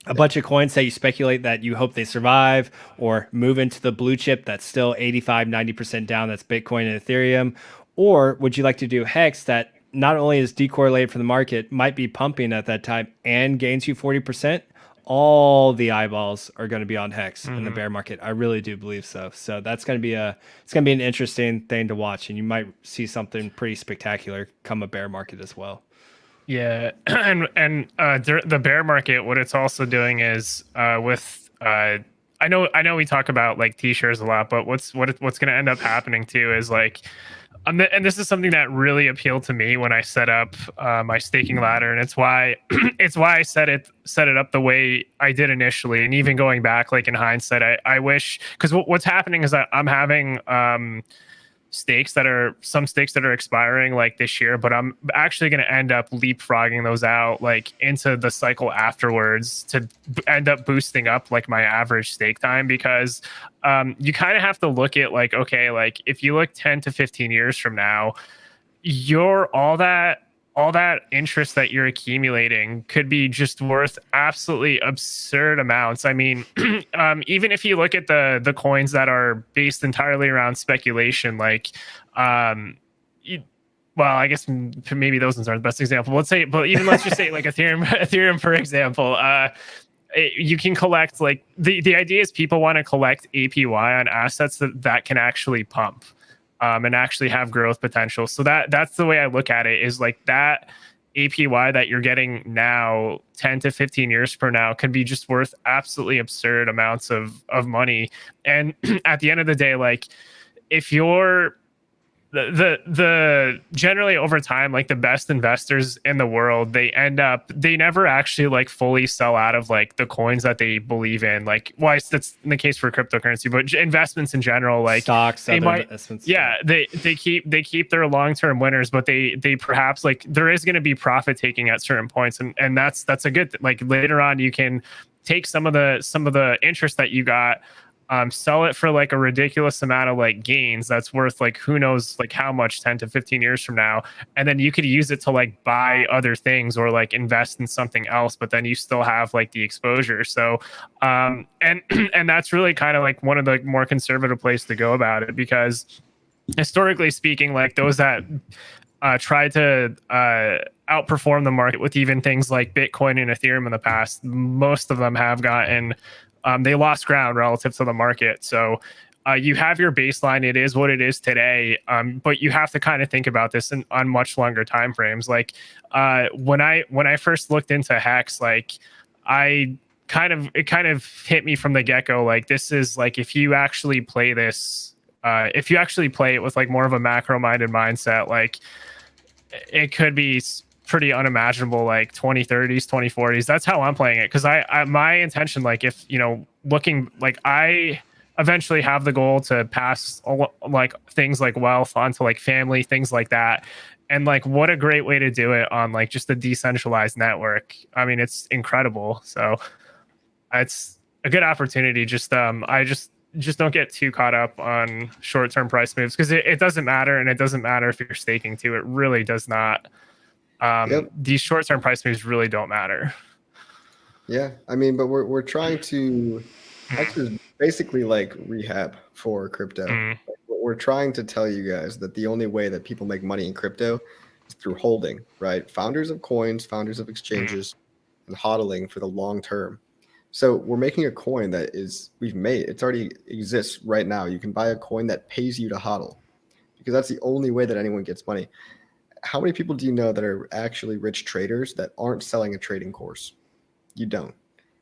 A bunch of coins that you speculate that you hope they survive or move into the blue chip that's still 85, 90% down, that's Bitcoin and Ethereum? Or would you like to do Hex that not only is decorrelated from the market, might be pumping at that time and gains you 40%? All the eyeballs are going to be on Hex in the bear market. I really do believe so. So that's going to be an interesting thing to watch, and you might see something pretty spectacular come a bear market as well. Yeah, and the bear market, what it's also doing is with I know we talk about like t-shirts a lot, but what's going to end up happening too is like, and this is something that really appealed to me when I set up my staking ladder, and it's why I set it up the way I did initially, and even going back like in hindsight, I wish, because what's happening is that I'm having stakes that are expiring like this year, but I'm actually going to end up leapfrogging those out like into the cycle afterwards to end up boosting up like my average stake time, because you kind of have to look at like, okay, like if you look 10 to 15 years from now, all that interest that you're accumulating could be just worth absolutely absurd amounts. I mean, even if you look at the coins that are based entirely around speculation, like, well, I guess maybe those ones aren't the best example. Let's just say like Ethereum, for example. You can collect like the idea is people want to collect APY on assets that can actually pump. And actually have growth potential. So that's the way I look at it, is like that APY that you're getting now 10 to 15 years from now could be just worth absolutely absurd amounts of money. And at the end of the day, like if you're the generally over time, like the best investors in the world, they never actually like fully sell out of like the coins that they believe in. Like, well, that's in the case for cryptocurrency, but investments in general, like stocks, they might, investments. Yeah, they keep their long-term winners, but they perhaps like there is going to be profit taking at certain points, and that's a good like later on you can take some of the interest that you got, sell it for like a ridiculous amount of like gains that's worth like who knows like how much 10 to 15 years from now, and then you could use it to like buy other things or like invest in something else, but then you still have like the exposure. So and that's really kind of like one of the more conservative places to go about it, because historically speaking, like those that try to outperform the market with even things like Bitcoin and Ethereum in the past, most of them have gotten they lost ground relative to the market. So you have your baseline. It is what it is today. But you have to kind of think about this on much longer time frames. Like when I first looked into Hex, like it kind of hit me from the get-go. Like, this is like, if you actually play this, if you actually play it with like more of a macro-minded mindset, like it could be pretty unimaginable, like 2030s, 2040s. That's how I'm playing it. Because I my intention, like, if looking, like, I eventually have the goal to pass like things like wealth onto like family, things like that. And like, what a great way to do it on like just a decentralized network. I mean, it's incredible. So it's a good opportunity. Just I just don't get too caught up on short-term price moves, because it doesn't matter. And it doesn't matter if you're staking too. It really does not. These short-term price moves really don't matter. Yeah, I mean, but we're trying to Hex is basically like rehab for crypto. Like, we're trying to tell you guys that the only way that people make money in crypto is through holding, right? Founders of coins, founders of exchanges, and hodling for the long term. So we're making a coin that we've made. It's already exists right now. You can buy a coin that pays you to hodl, because that's the only way that anyone gets money. How many people do you know that are actually rich traders that aren't selling a trading course? You don't.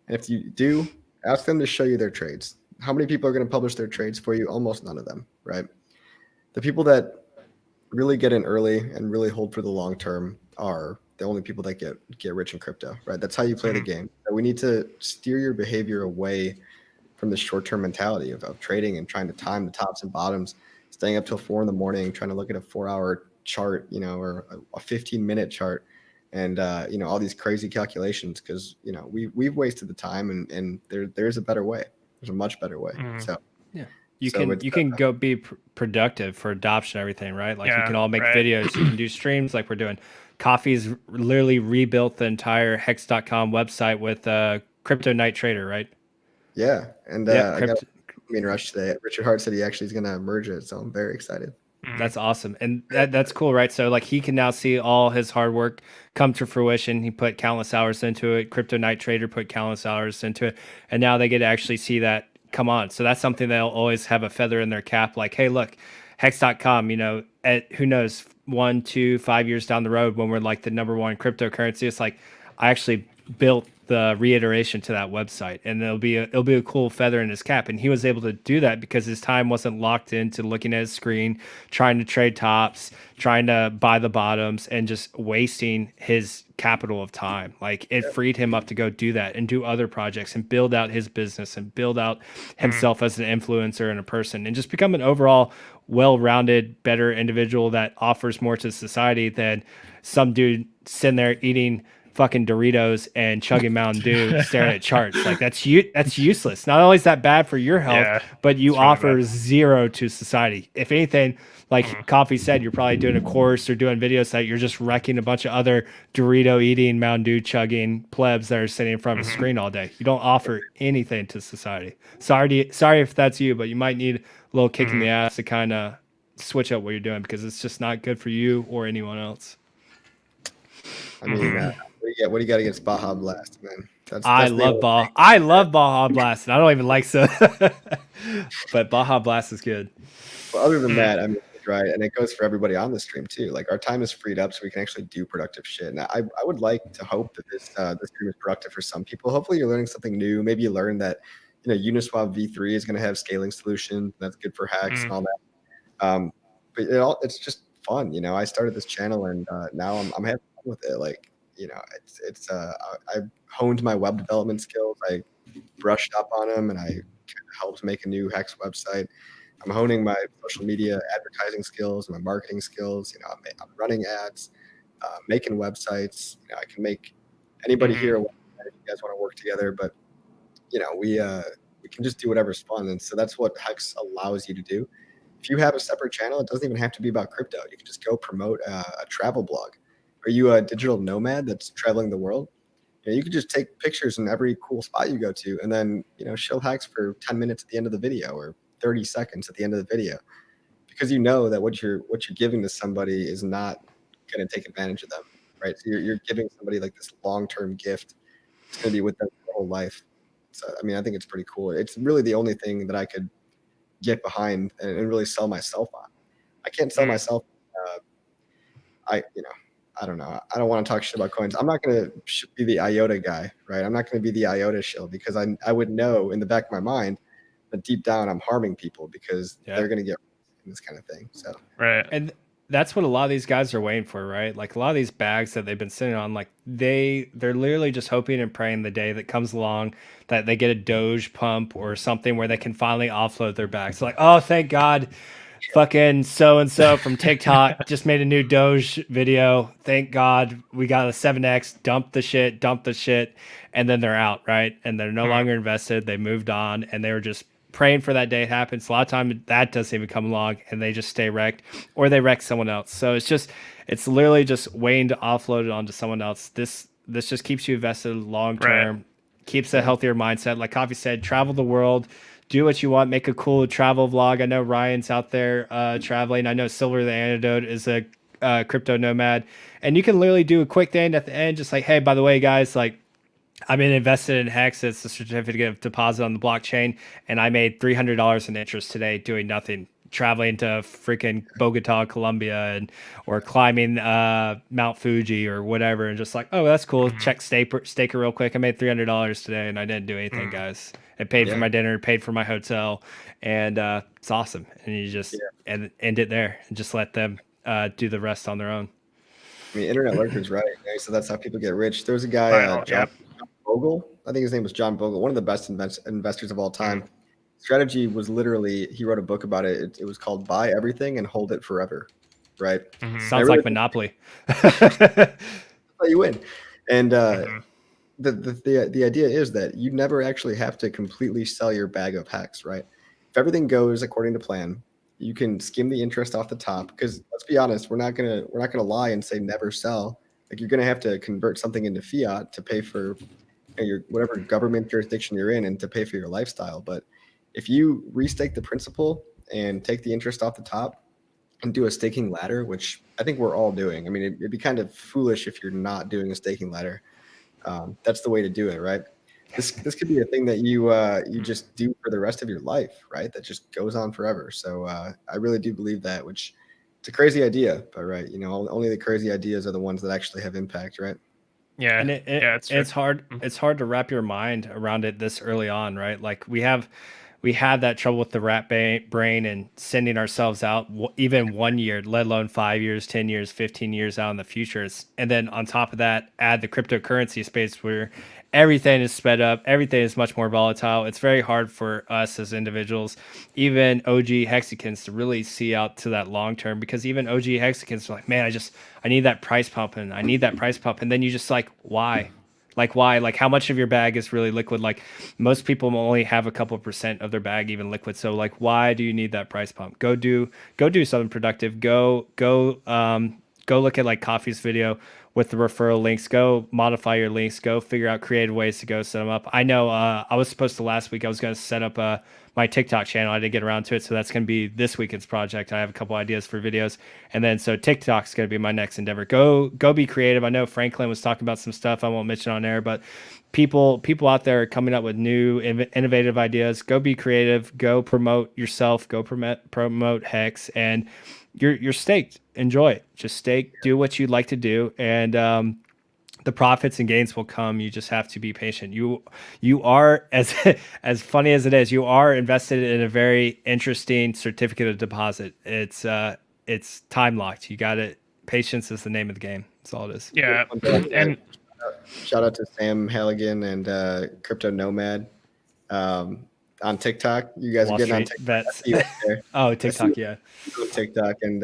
And if you do, ask them to show you their trades. How many people are going to publish their trades for you? Almost none of them, right? The people that really get in early and really hold for the long term are the only people that get rich in crypto, right? That's how you play the game. So we need to steer your behavior away from the short-term mentality of trading and trying to time the tops and bottoms, staying up till 4 a.m, trying to look at a 4-hour chart, or a 15-minute chart, and all these crazy calculations, because we've wasted the time, and there's a better way. There's a much better way. So yeah, you can go be productive for adoption, everything, right? Like, Yeah, you can all make right. videos, you can do streams like we're doing. Coffee's literally rebuilt the entire hex.com website with Crypto Night Trader, right? Yeah, and Yeah, I got a rush today. Richard Hart said he actually is going to merge it, so I'm very excited. That's awesome. And that's cool, right? So like, he can now see all his hard work come to fruition. He put countless hours into it. Crypto Night Trader put countless hours into it. And now they get to actually see that come on. So that's something they'll always have a feather in their cap. Like, hey, look, hex.com, at who knows, 1, 2, 5 years down the road, when we're like the #1 cryptocurrency, it's like, I actually built the reiteration to that website, and it'll be a cool feather in his cap. And he was able to do that because his time wasn't locked into looking at his screen, trying to trade tops, trying to buy the bottoms, and just wasting his capital of time. Like, it freed him up to go do that and do other projects and build out his business and build out himself as an influencer and a person, and just become an overall well-rounded, better individual that offers more to society than some dude sitting there eating fucking Doritos and chugging Mountain Dew, staring at charts. Like, that's useless. Not only is that bad for your health, but you offer zero to society. If anything, like Coffee said, you're probably doing a course or doing videos that you're just wrecking a bunch of other Dorito eating, Mountain Dew chugging plebs that are sitting in front of a screen all day. You don't offer anything to society. Sorry if that's you, but you might need a little kick in the ass to kind of switch up what you're doing, because it's just not good for you or anyone else. I mean, what do you got against Baja Blast, man? I love Baja Blast, and I don't even like so, but Baja Blast is good. Well, other than that, I mean, right, and it goes for everybody on the stream too. Like, our time is freed up, so we can actually do productive shit. And I would like to hope that this stream is productive for some people. Hopefully, you're learning something new. Maybe you learned that Uniswap V3 is going to have scaling solutions. That's good for hacks and all that. But it's just fun. I started this channel, and now I'm having fun with it. Like, I honed my web development skills. I brushed up on them, and I kind of helped make a new Hex website. I'm honing my social media advertising skills, my marketing skills. I'm running ads, making websites. I can make anybody here a website if you guys want to work together. But we can just do whatever's fun, and so that's what Hex allows you to do. If you have a separate channel, it doesn't even have to be about crypto. You can just go promote a travel blog. Are you a digital nomad that's traveling the world? You can just take pictures in every cool spot you go to, and then show hacks for 10 minutes at the end of the video, or 30 seconds at the end of the video, because that what you're giving to somebody is not going to take advantage of them, right? So you're giving somebody like this long-term gift. It's going to be with them their whole life. So I mean, I think it's pretty cool. It's really the only thing that I could get behind and really sell myself on. I can't sell myself. I don't know. I don't want to talk shit about coins. I'm not going to be the IOTA guy, right? I'm not going to be the IOTA shill because I would know in the back of my mind that deep down I'm harming people because they're going to get this kind of thing. So Right. And that's what a lot of these guys are waiting for, right? Like a lot of these bags that they've been sitting on, like they're literally just hoping and praying the day that comes along that they get a Doge pump or something where they can finally offload their bags. Like, oh, thank God, fucking so and so from TikTok just made a new Doge video. Thank God we got a 7x. Dump the shit, and then they're out, right? And they're no longer invested. They moved on, and they were just praying for that day it happens. A lot of time that doesn't even come along and they just stay wrecked or they wreck someone else. So it's literally just waiting to offload it onto someone else. This just keeps you invested long term, keeps a healthier mindset. Like Coffee said, travel the world, do what you want, make a cool travel vlog. I know Ryan's out there traveling. I know Silver the Antidote is a crypto nomad, and you can literally do a quick thing at the end, just like, hey, by the way, guys, like, I've been invested in Hex. It's a certificate of deposit on the blockchain, and I made $300 in interest today doing nothing, traveling to freaking Bogota, Colombia, or climbing Mount Fuji or whatever, and just like, oh, that's cool. Check staker real quick. I made $300 today, and I didn't do anything, guys. I paid for my dinner, paid for my hotel, and it's awesome. And you just end it there and just let them do the rest on their own. I mean, internet lurkers, right? So that's how people get rich. There was a guy, John Bogle. I think his name was John Bogle, one of the best investors of all time. Strategy was literally, he wrote a book about it. It was called Buy Everything and Hold It Forever, right? Sounds like Monopoly. That's how you win. And the idea is that you never actually have to completely sell your bag of Hex, right? If everything goes according to plan, you can skim the interest off the top, because let's be honest, we're not gonna lie and say never sell. Like, you're gonna have to convert something into fiat to pay for your whatever government jurisdiction you're in and to pay for your lifestyle. But if you restake the principal and take the interest off the top and do a staking ladder, which I think we're all doing. I mean, it'd be kind of foolish if you're not doing a staking ladder. That's the way to do it, right? This could be a thing that you just do for the rest of your life, right? That just goes on forever. So I really do believe that, which it's a crazy idea, but right, only the crazy ideas are the ones that actually have impact, right? Yeah, and it's hard. It's hard to wrap your mind around it this early on, right? Like we had that trouble with the rat brain and sending ourselves out even 1 year, let alone 5 years, 10 years, 15 years out in the future. And then on top of that, add the cryptocurrency space where everything is sped up. Everything is much more volatile. It's very hard for us as individuals, even OG hexicans, to really see out to that long term, because even OG hexicans are like, man, I need that price pump and I need that price pump. And then you just like, why? Like, why? Like, how much of your bag is really liquid? Like, most people only have a couple % of their bag even liquid. So, like, why do you need that price pump? Go do something productive. Go look at like Coffee's video with the referral links. Go modify your links. Go figure out creative ways to go set them up. I know I was supposed to last week. I was going to set up my TikTok channel. I didn't get around to it, so that's going to be this weekend's project. I have a couple ideas for videos, and then so TikTok's going to be my next endeavor. Go be creative. I know Franklin was talking about some stuff I won't mention on air, but people out there are coming up with new innovative ideas. Go be creative. Go promote yourself. Go promote Hex, and you're staked. Enjoy it. Just stake. Do what you'd like to do, and the profits and gains will come. You just have to be patient. You are, as funny as it is, you are invested in a very interesting certificate of deposit. It's time locked. You got it. Patience is the name of the game. That's all it is. Yeah. And shout out to Sam Halligan and Crypto Nomad on TikTok. You guys are getting on TikTok. Oh, TikTok, yeah. TikTok, and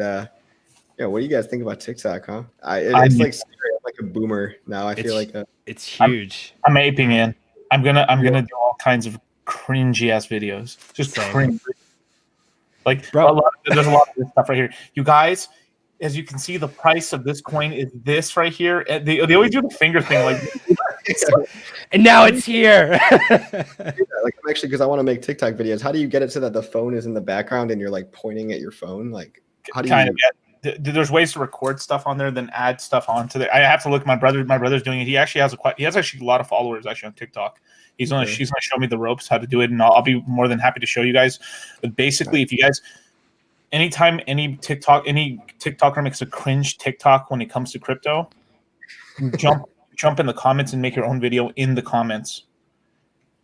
what do you guys think about TikTok, huh? It's like a boomer now. I feel like it's huge. I'm aping in. I'm gonna do all kinds of cringy ass videos. Just cringe. Like, bro, there's a lot of this stuff right here. You guys, as you can see, the price of this coin is this right here. And they always do the finger thing, like, and now it's here. Like, actually, because I want to make TikTok videos. How do you get it so that the phone is in the background and you're like pointing at your phone? Like, how do you? there's ways to record stuff on there, then add stuff onto there. I have to look. My brother's doing it. He actually has a lot of followers actually on TikTok. She's gonna show me the ropes how to do it, and I'll be more than happy to show you guys. But basically, if you guys, anytime any TikToker makes a cringe TikTok when it comes to crypto, jump in the comments and make your own video in the comments.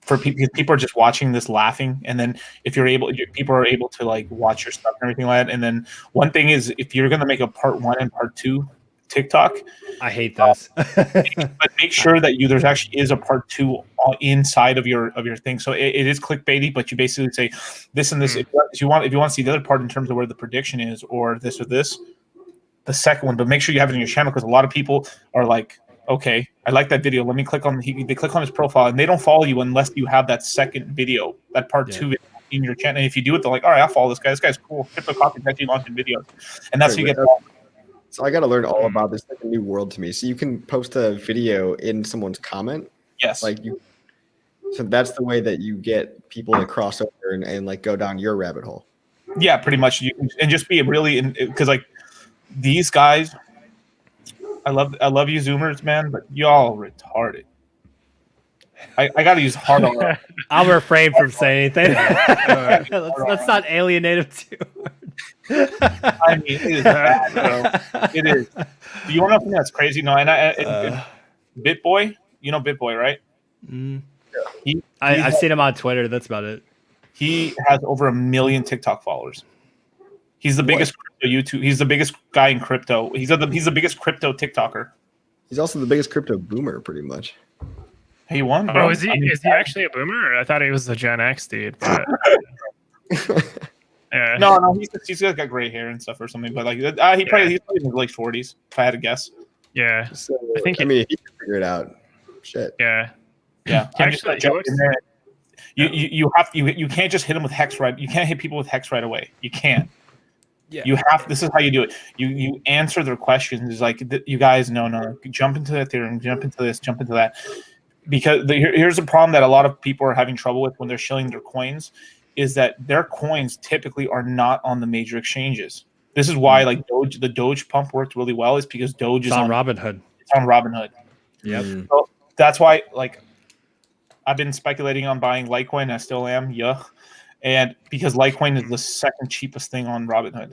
For people are just watching this laughing, and then people are able to like watch your stuff and everything like that. And then one thing is, if you're gonna make a part 1 and part 2 TikTok, I hate those. but make sure that there's actually is a part 2 inside of your thing. So it is clickbaity, but you basically say this and this. If you want to see the other part in terms of where the prediction is, or this, the second one. But make sure you have it in your channel, because a lot of people are like, okay, I like that video. Let me click on. They click on his profile, and they don't follow you unless you have that second video, that part 2 video in your channel. And if you do it, they're like, all right, I'll follow this guy. This guy's cool. Crypto Coffee is actually launching videos, and that's how you get. So I got to learn all about this. Like a new world to me. So you can post a video in someone's comment. Yes. So that's the way that you get people to cross over and like go down your rabbit hole. Yeah, pretty much. And just be really, because like these guys. I love you Zoomers, man, but y'all retarded. I gotta use hard R. I'll refrain from saying anything. Let's not alienate him too hard. I mean, it is bad, bro. It is. Do you want to know something that's crazy? No, and BitBoy, you know BitBoy, right? I've seen him on Twitter. That's about it. He has over 1 million TikTok followers. He's the biggest crypto YouTube. He's the biggest guy in crypto. He's the biggest crypto TikToker. He's also the biggest crypto boomer, pretty much. He won, bro. Oh, is he actually a boomer? I thought he was a Gen X dude. But, yeah. No, he's got gray hair and stuff or something. But like, he's probably in his late 40s, if I had to guess. Yeah, So, I think. I mean, he can figure it out. Shit. Yeah. Actually, Joe, you can't just hit him with hex right. You can't hit people with hex right away. You can't. Yeah. You have. This is how you do it. You answer their questions. It's like, you guys, no, jump into Ethereum, jump into this, jump into that. Because here's a problem that a lot of people are having trouble with when they're shilling their coins, is that their coins typically are not on the major exchanges. This is why like the Doge pump worked really well, is because Doge is on Robinhood. It's on Robinhood. Yep. So that's why, like, I've been speculating on buying Litecoin. I still am. Yeah. And because Litecoin is the second cheapest thing on Robinhood.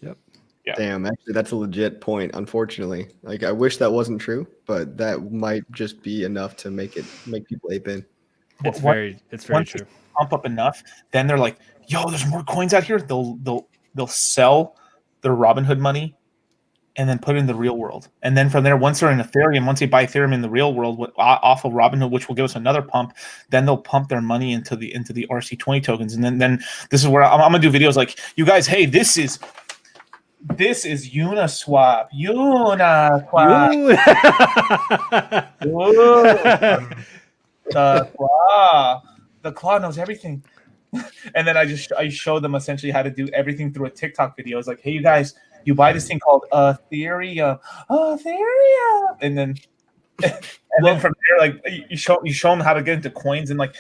Yep. Yeah. Damn, actually, that's a legit point. Unfortunately, like I wish that wasn't true, but that might just be enough to make people ape in. It's very true. Pump up enough, then they're like, "Yo, there's more coins out here." They'll sell their Robinhood money, and then put it in the real world. And then from there, once they're in Ethereum, once they buy Ethereum in the real world off of Robinhood, which will give us another pump, then they'll pump their money into the RC20 tokens. And then this is where I'm gonna do videos like, you guys, hey, this is Uniswap. The claw knows everything. And then I show them essentially how to do everything through a TikTok video. It's like, hey, you guys, you buy this thing called Ethereum, and then from there, like, you show them how to get into coins, and like,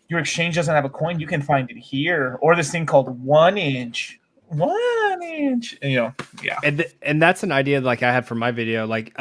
your exchange doesn't have a coin, you can find it here, or this thing called 1 inch, and, yeah. And that's an idea like I had for my video, like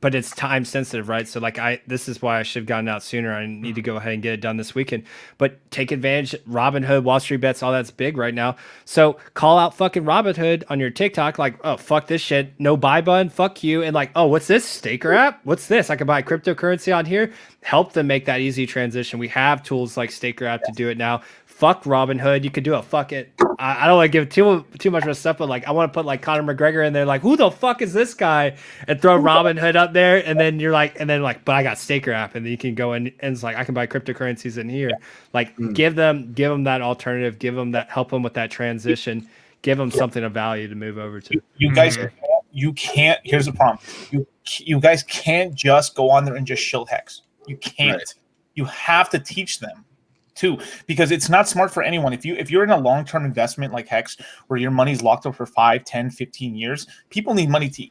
but it's time sensitive, right? So like this is why I should have gotten out sooner. I need to go ahead and get it done this weekend. But take advantage. Robinhood, Wall Street Bets, all that's big right now. So call out fucking Robinhood on your TikTok, like, oh, fuck this shit, no buy button, fuck you, and like, oh, what's this Staker app? What's this? I can buy cryptocurrency on here. Help them make that easy transition. We have tools like Staker app to do it now. Fuck Robinhood. You could do a fuck it. I don't want to give too much of a stuff, but like I want to put like Conor McGregor in there, like, who the fuck is this guy? And throw Robinhood up there, and then you're like, but I got Staker app, and then you can go in and it's like I can buy cryptocurrencies in here. Like give them that alternative, give them that, help them with that transition, give them something of value to move over to. You guys, you can't. Here's the problem. You guys can't just go on there and just shill hex. You can't. Right. You have to teach them too, because it's not smart for anyone. If you're in a long-term investment like Hex, where your money's locked up for 5, 10, 15 years, people need money to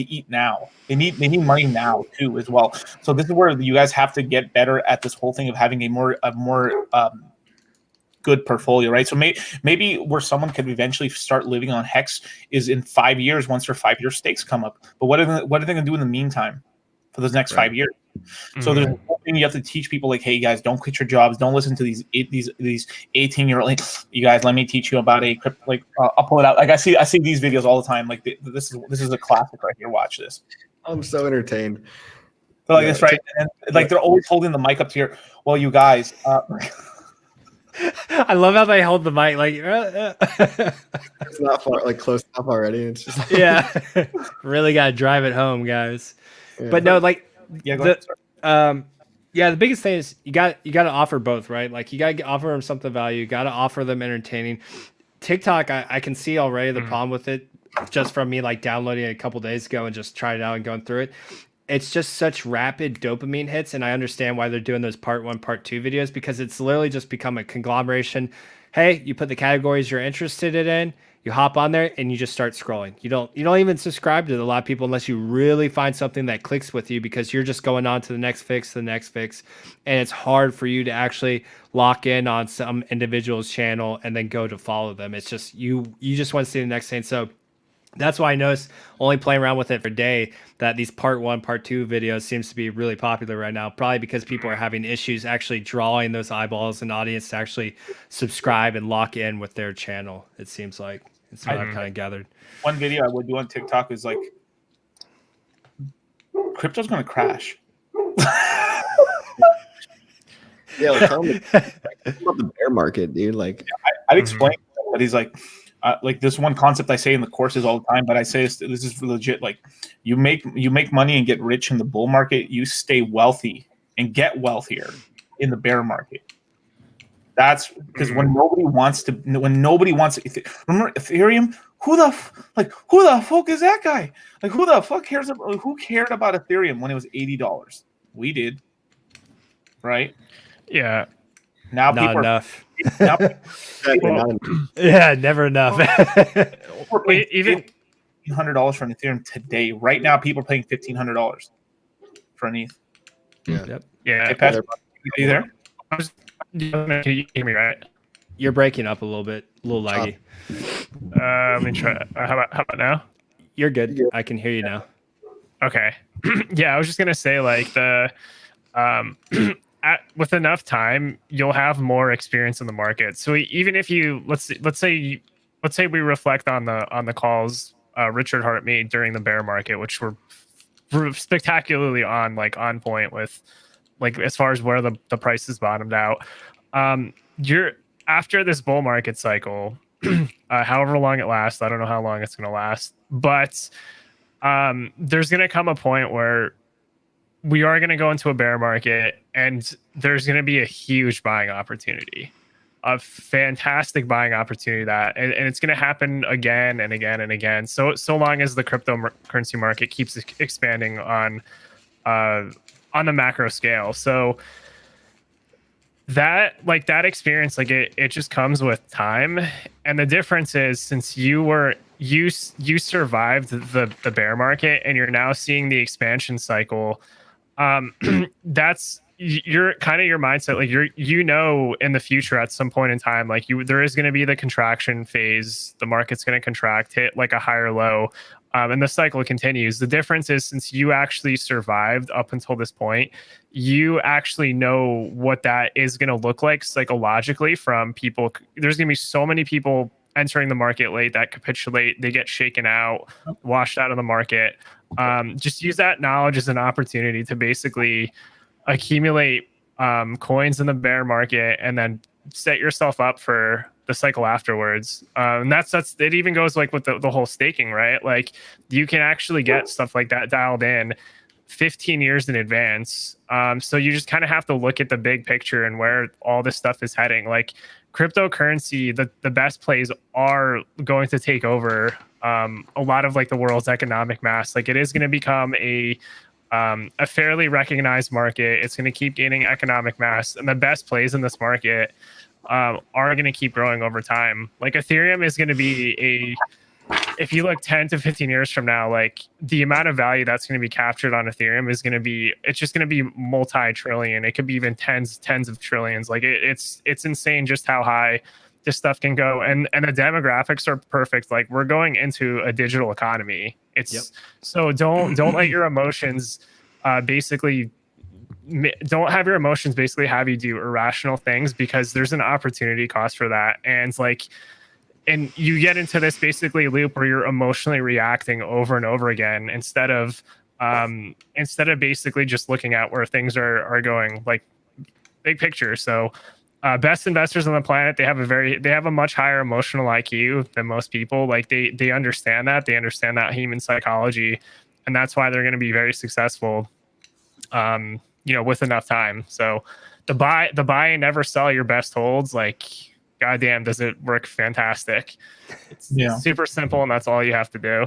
eat now. They need money now too as well. So this is where you guys have to get better at this whole thing of having a more good portfolio, right? So maybe where someone could eventually start living on Hex is in 5 years once their 5-year stakes come up. But what are they going to do in the meantime for those next 5 years? So there's one thing you have to teach people, like, hey guys, don't quit your jobs, don't listen to these 18-year-old. Like, you guys, let me teach you about a crypto. Like, I'll pull it out. Like, I see these videos all the time. Like, this is a classic right here. Watch this. I'm so entertained. They're like this, right? And like they're always holding the mic up to here. Well, you guys. I love how they hold the mic. Like, It's not far, like close enough already. It's just like, yeah, really got to drive it home, guys. yeah. But no, like, Yeah, go ahead. yeah, the biggest thing is you got to offer both, right? Like, you got to offer them something value. You got to offer them entertaining. TikTok, I can see already the problem with it, just from me like downloading it a couple days ago and just tried it out and going through it. It's just such rapid dopamine hits, and I understand why they're doing those part 1, part 2 videos, because it's literally just become a conglomeration. Hey, you put the categories you're interested in, you hop on there, and you just start scrolling. You don't even subscribe to a lot of people unless you really find something that clicks with you, because you're just going on to the next fix, and it's hard for you to actually lock in on some individual's channel and then go to follow them. It's just you just want to see the next thing. So that's why I noticed, only playing around with it for a day, that these part 1, part 2 videos seems to be really popular right now. Probably because people are having issues actually drawing those eyeballs and audience to actually subscribe and lock in with their channel. It seems like it's what I've kind of gathered. One video I would do on TikTok is like, crypto's going to crash. yeah, like, tell me about the bear market, dude. Like, I'd explain that he's like this one concept I say in the courses all the time, but I say this is legit. Like, you make money and get rich in the bull market. You stay wealthy and get wealthier in the bear market. That's because when nobody wants remember Ethereum? Who the fuck is that guy? Like, who the fuck cares about, who cared about Ethereum when it was $80? We did, right? Yeah. Now Not people enough. now, Yeah, never enough. Wait, even $1,500 for an Ethereum today. Right now, people are paying $1,500 for an ETH. yeah. Yep. yeah. Hey, Patrick, are you there? Can you hear me right? You're breaking up a little bit, a little laggy. Let me try. How about now? You're good. I can hear you now. Okay. Yeah, I was just gonna say, like, the with enough time, you'll have more experience in the market. So even if you let's say we reflect on the calls Richard Hart made during the bear market, which were spectacularly on point with, like, as far as where the prices bottomed out. You're after this bull market cycle, however long it lasts. I don't know how long it's going to last, but there's going to come a point where we are going to go into a bear market, and there's going to be a huge buying opportunity, a fantastic buying opportunity, and it's going to happen again and again and again. So long as the cryptocurrency market keeps expanding on the macro scale. So that experience, like, it just comes with time. And the difference is, since you survived the bear market, and you're now seeing the expansion cycle, that's your mindset. Like, in the future, at some point in time, like, there is going to be the contraction phase. The market's going to contract, hit like a higher low, and the cycle continues. The difference is, since you actually survived up until this point, you actually know what that is going to look like psychologically from people. There's going to be so many people entering the market late that capitulate, they get shaken out, washed out of the market. Just use that knowledge as an opportunity to basically accumulate coins in the bear market, and then set yourself up for the cycle afterwards. And that's it. Even goes like with the whole staking, right? Like, you can actually get stuff like that dialed in 15 years in advance. So you just kind of have to look at the big picture and where all this stuff is heading. Like, cryptocurrency, the best plays are going to take over a lot of, like, the world's economic mass. Like, it is going to become a fairly recognized market. It's going to keep gaining economic mass, and the best plays in this market are going to keep growing over time. Like, Ethereum is going to be if you look 10 to 15 years from now, like the amount of value that's going to be captured on Ethereum is going to be, it's just going to be multi-trillion. It could be even tens of trillions. Like it's insane just how high this stuff can go. And the demographics are perfect. Like we're going into a digital economy. It's so don't let your emotions basically don't have your emotions basically have you do irrational things, because there's an opportunity cost for that. And like, and you get into this basically loop where you're emotionally reacting over and over again instead of basically just looking at where things are going, like big picture. So best investors on the planet, they have a much higher emotional IQ than most people. Like they understand that human psychology, and that's why they're going to be very successful with enough time. So the buy and never sell your best holds, like goddamn, does it work fantastic. It's super simple, and that's all you have to do.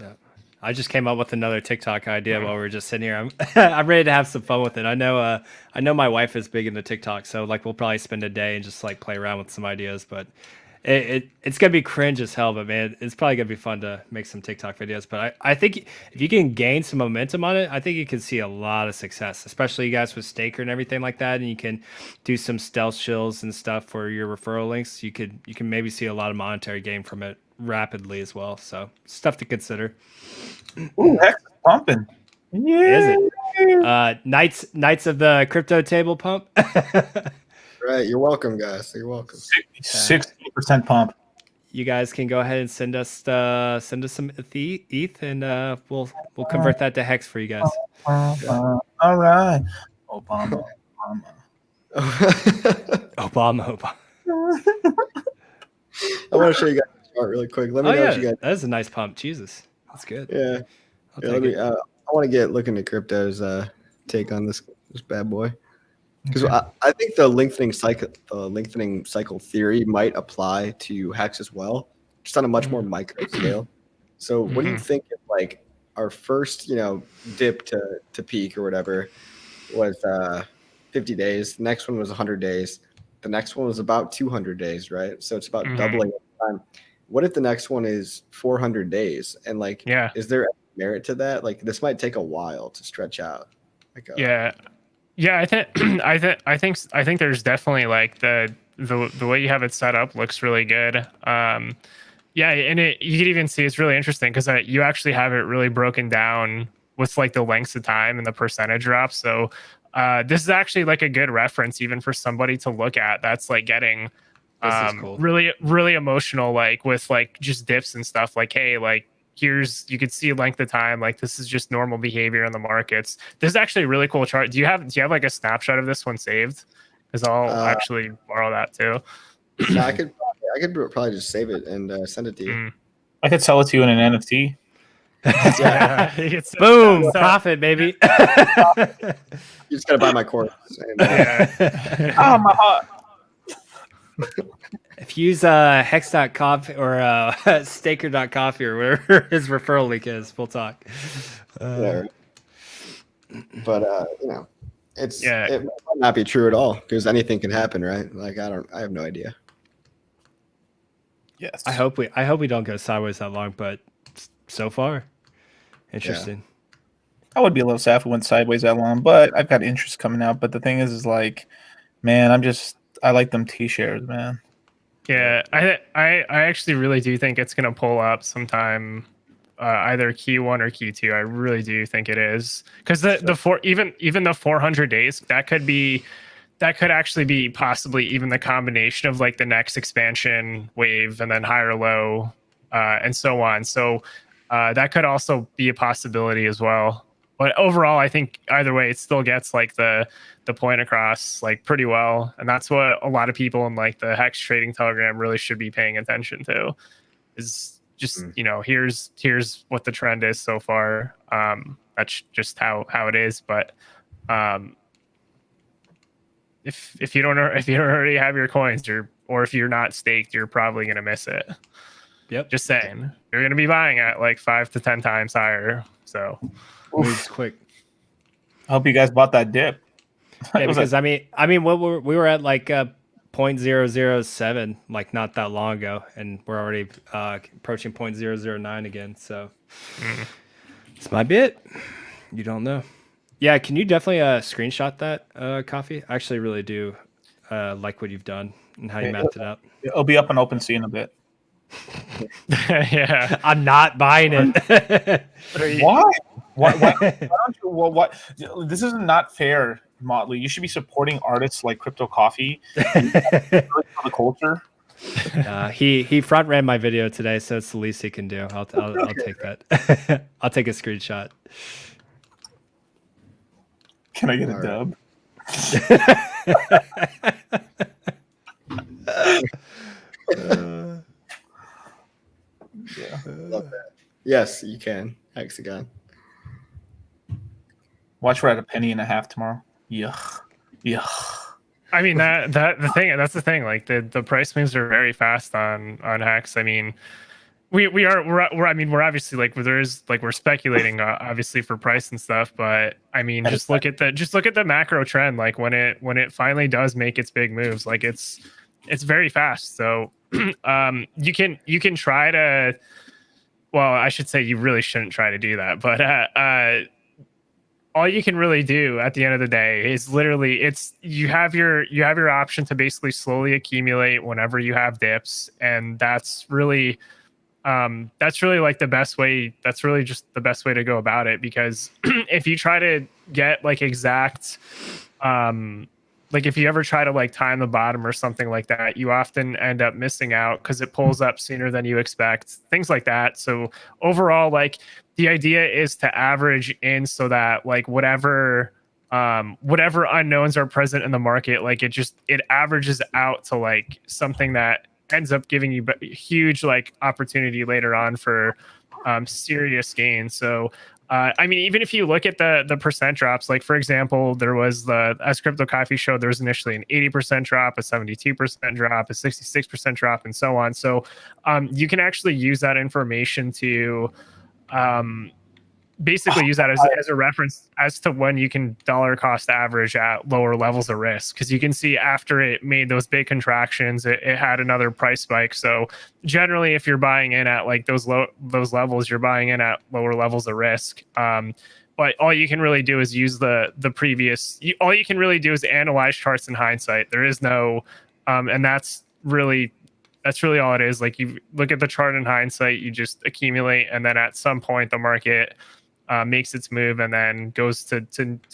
Yeah. I just came up with another TikTok idea while we were just sitting here. I'm ready to have some fun with it. I know my wife is big into TikTok, so like we'll probably spend a day and just like play around with some ideas, but it's gonna be cringe as hell, but man, it's probably gonna be fun to make some TikTok videos. But I think if you can gain some momentum on it, I think you can see a lot of success, especially you guys with Staker and everything like that. And you can do some stealth shills and stuff for your referral links. You can maybe see a lot of monetary gain from it rapidly as well. So stuff to consider. Ooh, heck, pumping. Yeah. Is it? Knights of the crypto table pump. Right, you're welcome, guys. You're welcome. 60% pump. You guys can go ahead and send us some ETH, and we'll convert that to hex for you guys. All right, Obama. Obama. I want to show you guys the chart really quick. Let me know what you guys. That is a nice pump. Jesus, that's good. Yeah. I want to look into crypto's take on this bad boy. Because I think the lengthening cycle theory might apply to hex as well, just on a much more micro scale. So what do you think if like our first dip to peak or whatever was 50 days, the next one was 100 days, the next one was about 200 days, right? So it's about doubling time. What if the next one is 400 days? And like, is there merit to that? Like this might take a while to stretch out. Like I think there's definitely like the way you have it set up looks really good. And you can even see it's really interesting because you actually have it really broken down with like the lengths of time and the percentage drop. So this is actually like a good reference even for somebody to look at that's like getting cool. really emotional, like with like just dips and stuff. Like, hey, like you could see length of time, like this is just normal behavior in the markets. This is actually a really cool chart. Do you have like a snapshot of this one saved? Because I'll actually borrow that too. I could probably just save it and send it to you. I could sell it to you in an NFT. Boom, profit, baby. You just gotta buy my course. Oh, my heart. If you use hex.coffee or staker.coffee or whatever his referral link is, we'll talk. But it might not be true at all because anything can happen, right? Like I have no idea. Yes. I hope we don't go sideways that long, but so far, interesting. I would be a little sad if we went sideways that long, but I've got interest coming out. But the thing is like, man, I like them T-shares, man. Yeah, I actually really do think it's gonna pull up sometime, either Q1 or Q2. I really do think it is because even the 400 days that could actually be possibly even the combination of like the next expansion wave and then higher low, and so on. So that could also be a possibility as well. But overall, I think either way, it still gets like the point across like pretty well, and that's what a lot of people in like the Hex Trading Telegram really should be paying attention to. Is just here's what the trend is so far. That's just how it is. But if you don't already have your coins, or if you're not staked, you're probably gonna miss it. Yep. Just saying, you're gonna be buying at like 5 to 10 times higher. So. Moves quick. I hope you guys bought that dip. Yeah, because I mean, we were at like 0.007 like not that long ago, and we're already approaching 0.009 again. So this might be it. You don't know. Yeah, can you definitely screenshot that coffee? I actually really do like what you've done and how you mapped it up. It'll be up on OpenSea in a bit. Yeah. I'm not buying it. Why? Why don't you? Well, what? This is not fair, Motley. You should be supporting artists like Crypto Coffee for the culture. He front ran my video today, so it's the least he can do. I'll take that. I'll take a screenshot. Can I get a dub? Yeah, love that. Yes, you can. Hexagon. Watch, we're at $0.015 tomorrow. Yuck. I mean that's the thing. Like the price moves are very fast on Hex. I mean, we're obviously like we're speculating obviously for price and stuff, but I mean just look at the macro trend. Like when it finally does make its big moves, like it's very fast. So you can try to, well, I should say you really shouldn't try to do that, but all you can really do at the end of the day is literally you have your option to basically slowly accumulate whenever you have dips, and that's really like the best way. That's really just the best way to go about it, because if you try to get like exact like if you ever try to like time the bottom or something like that, you often end up missing out because it pulls up sooner than you expect, things like that. So overall, like the idea is to average in so that like whatever unknowns are present in the market, like it averages out to like something that ends up giving you huge like opportunity later on for serious gains. So I mean, even if you look at the percent drops, like for example, there was as Crypto Coffee showed, there was initially an 80% drop, a 72% drop, a 66% drop, and so on. So you can actually use that information to basically use that as a reference as to when you can dollar cost average at lower levels of risk, because you can see after it made those big contractions, it had another price spike. So generally, if you're buying in at like those levels, you're buying in at lower levels of risk. But all you can really do is use the previous. All you can really do is analyze charts in hindsight. There is no, and that's really all it is. Like you look at the chart in hindsight, you just accumulate, and then at some point the market makes its move and then goes to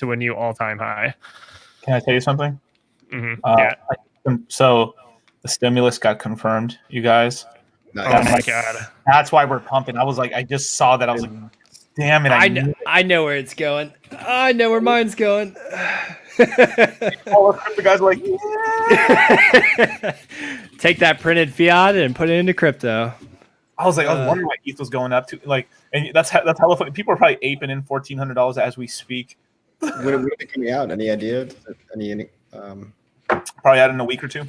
a new all-time high. Can I tell you something? Mm-hmm. Yeah. So the stimulus got confirmed, you guys. Nice. Oh my god! That's why we're pumping. I was like, I just saw that. I was like, damn it! I know where it's going. I know where mine's going. All the guys are like, yeah. Take that printed fiat and put it into crypto. I was wondering why ETH was going up to like, and that's hella funny. People are probably aping in $1,400 as we speak. When are they coming out? Any idea? Any Probably out in a week or two,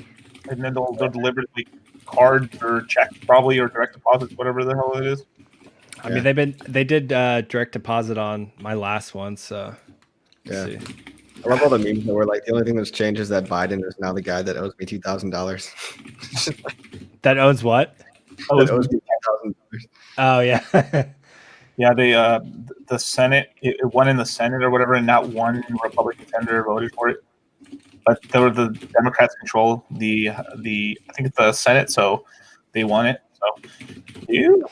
and then they'll deliver like card or check, probably, or direct deposit, whatever the hell it is. I mean, they did direct deposit on my last one, so yeah. see. I love all the memes that were like, the only thing that's changed is that Biden is now the guy that owes me $2,000. That owns what? That owes me $2,000. Oh yeah. Yeah, the Senate, it won in the Senate or whatever, and not one Republican senator voted for it. But the Democrats control the I think it's the Senate, so they won it. So, ew.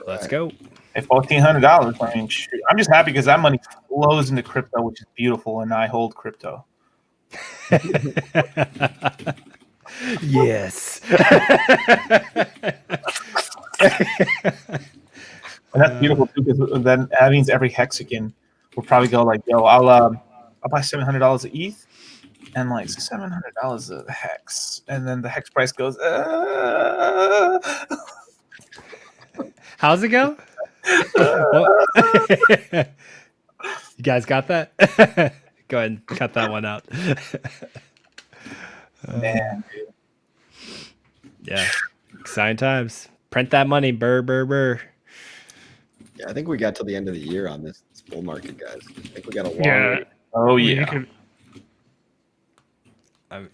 Let's go. At $1,400, I mean, shoot. I'm just happy because that money flows into crypto, which is beautiful, and I hold crypto. Yes. And that's beautiful too, because then that means every hexagon will probably go like, "Yo, I'll buy $700 of ETH, and like $700 of hex," and then the hex price goes. How's it go? You guys got that? Go ahead and cut that one out. Man, dude. Yeah, exciting times. Print that money, burr. Yeah, I think we got till the end of the year on this bull market, guys. I think we got a long Yeah. way. Oh You yeah. could-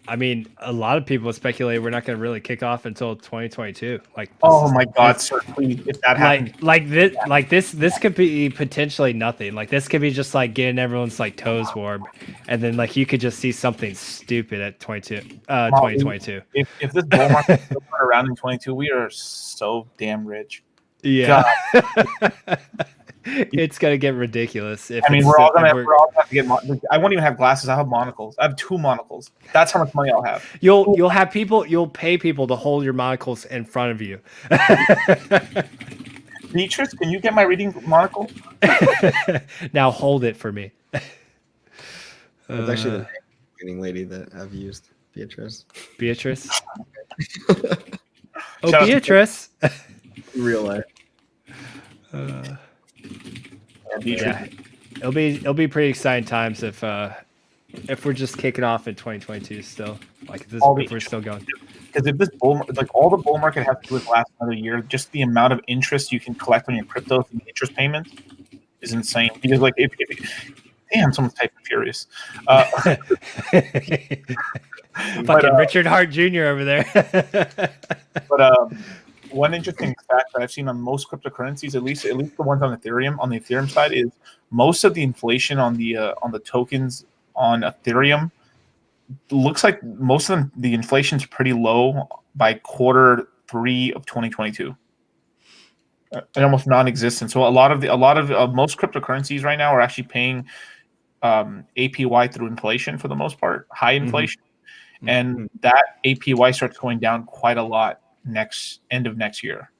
I mean, a lot of people speculate we're not going to really kick off until 2022. Like, Oh my God, sir, please, if that happens, this could be potentially nothing. Like, this could be just like getting everyone's like toes warm, and then like you could just see something stupid at 2022. if this bull market still turn around in 22, we are so damn rich. Yeah. It's gonna get ridiculous. If I mean, it's- we're all if gonna we're- have to get. I won't even have glasses. I have monocles. I have 2 monocles. That's how much money I'll have. You'll have people. You'll pay people to hold your monocles in front of you. Beatrice, can you get my reading monocle? Now hold it for me. It's actually the cleaning lady that I've used, Beatrice. Beatrice. Shout out to Beatrice. In real life. Beatrice. Yeah, it'll be pretty exciting times if we're just kicking off in 2022 still. Like if we're still going. Because if this all the bull market has to do with last another year, just the amount of interest you can collect on your cryptos and interest payments is insane. Because like if damn, someone's typing furious. Fucking Richard Hart Jr. over there. But one interesting fact that I've seen on most cryptocurrencies, at least the ones on Ethereum, on the Ethereum side, is most of the inflation on the tokens on Ethereum looks like most of them, the inflation's pretty low by Q3 of 2022. And almost non-existent. So a lot of most cryptocurrencies right now are actually paying APY through inflation for the most part, high inflation, and that APY starts going down quite a lot end of next year.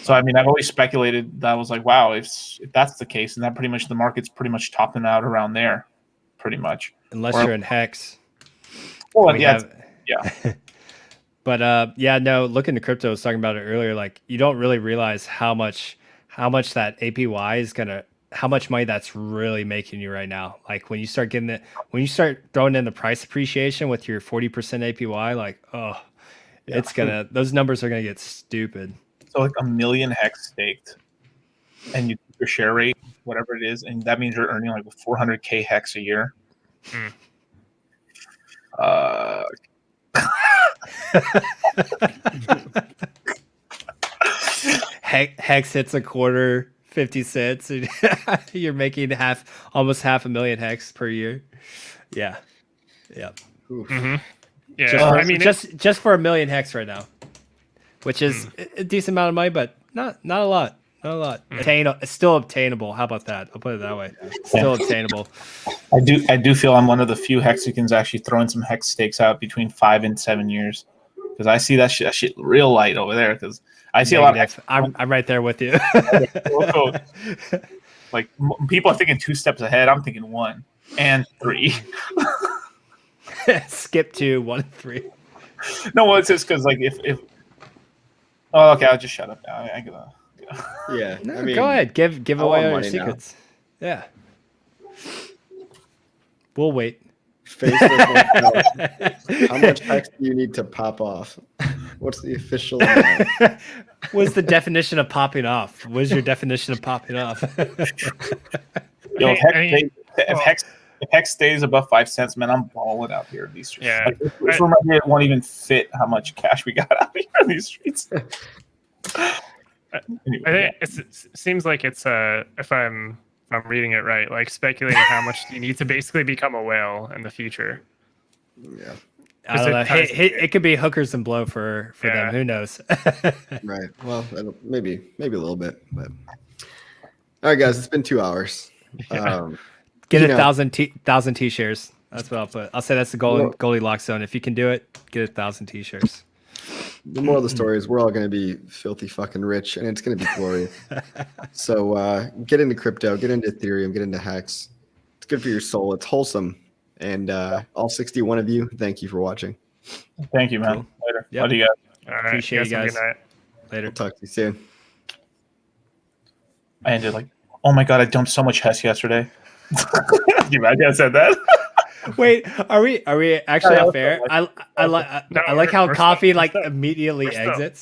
So I mean, I've always speculated that I was like, wow, if that's the case, and that pretty much the market's pretty much topping out around there, pretty much. Unless you're in Hex. Well, yeah. But no, looking to crypto, I was talking about it earlier. Like you don't really realize how much that APY is gonna, how much money that's really making you right now. Like when you start throwing in the price appreciation with your 40% APY, like it's gonna, those numbers are gonna get stupid. So like 1 million hex staked, and you keep your share rate, whatever it is, and that means you're earning like 400K hex a year. Hex hits a quarter, 50 cents, and you're making almost half a million hex per year. Yeah. Mm-hmm. Yeah, just for 1 million hex right now, which is a decent amount of money, but not a lot. Not a lot. It's still obtainable. How about that? I'll put it that way. Still obtainable. I do feel I'm one of the few hexicans actually throwing some hex stakes out between 5 and 7 years, because I see that shit real light over there. Because I see a lot of. I'm right there with you. Like people are thinking 2 steps ahead. I'm thinking 1 and 3. Skip 2, 1, 3. No, well, it's just because like if. Oh, okay. I'll just shut up now. I'm gonna. Yeah. No, I mean, go ahead. Give I away want all your money now. secrets. Yeah. We'll wait. Facebook, how much hex do you need to pop off? What's the official amount? What's the definition of popping off? What is your definition of popping off? Yo, if hex stays above 5 cents, man, I'm balling out here in these streets. Yeah. Like, this room right here won't even fit how much cash we got out here in these streets. Anyway, I think it seems like it's if I'm reading it right, like speculating how much you need to basically become a whale in the future. Yeah. I don't know. It could be hookers and blow for them. Who knows? Right. Well, maybe a little bit, but all right, guys, it's been 2 hours. Get 1,000 t-shirts. That's what I'll put. I'll say that's the Goldilocks zone. If you can do it, get 1,000 t-shirts. The moral of the story is we're all going to be filthy fucking rich, and it's going to be glorious. So get into crypto, get into Ethereum, get into Hex. It's good for your soul. It's wholesome. And all 61 of you, thank you for watching. thank you, man. Cool. Later. Yep. Love you guys. All right, Appreciate you have a guys. good night. Later. We'll talk to you soon. I ended like, oh my god, I dumped so much Hess yesterday. You imagine I said that? Wait, are we actually Yeah, off air? I like how we're coffee still- immediately we're still- exits.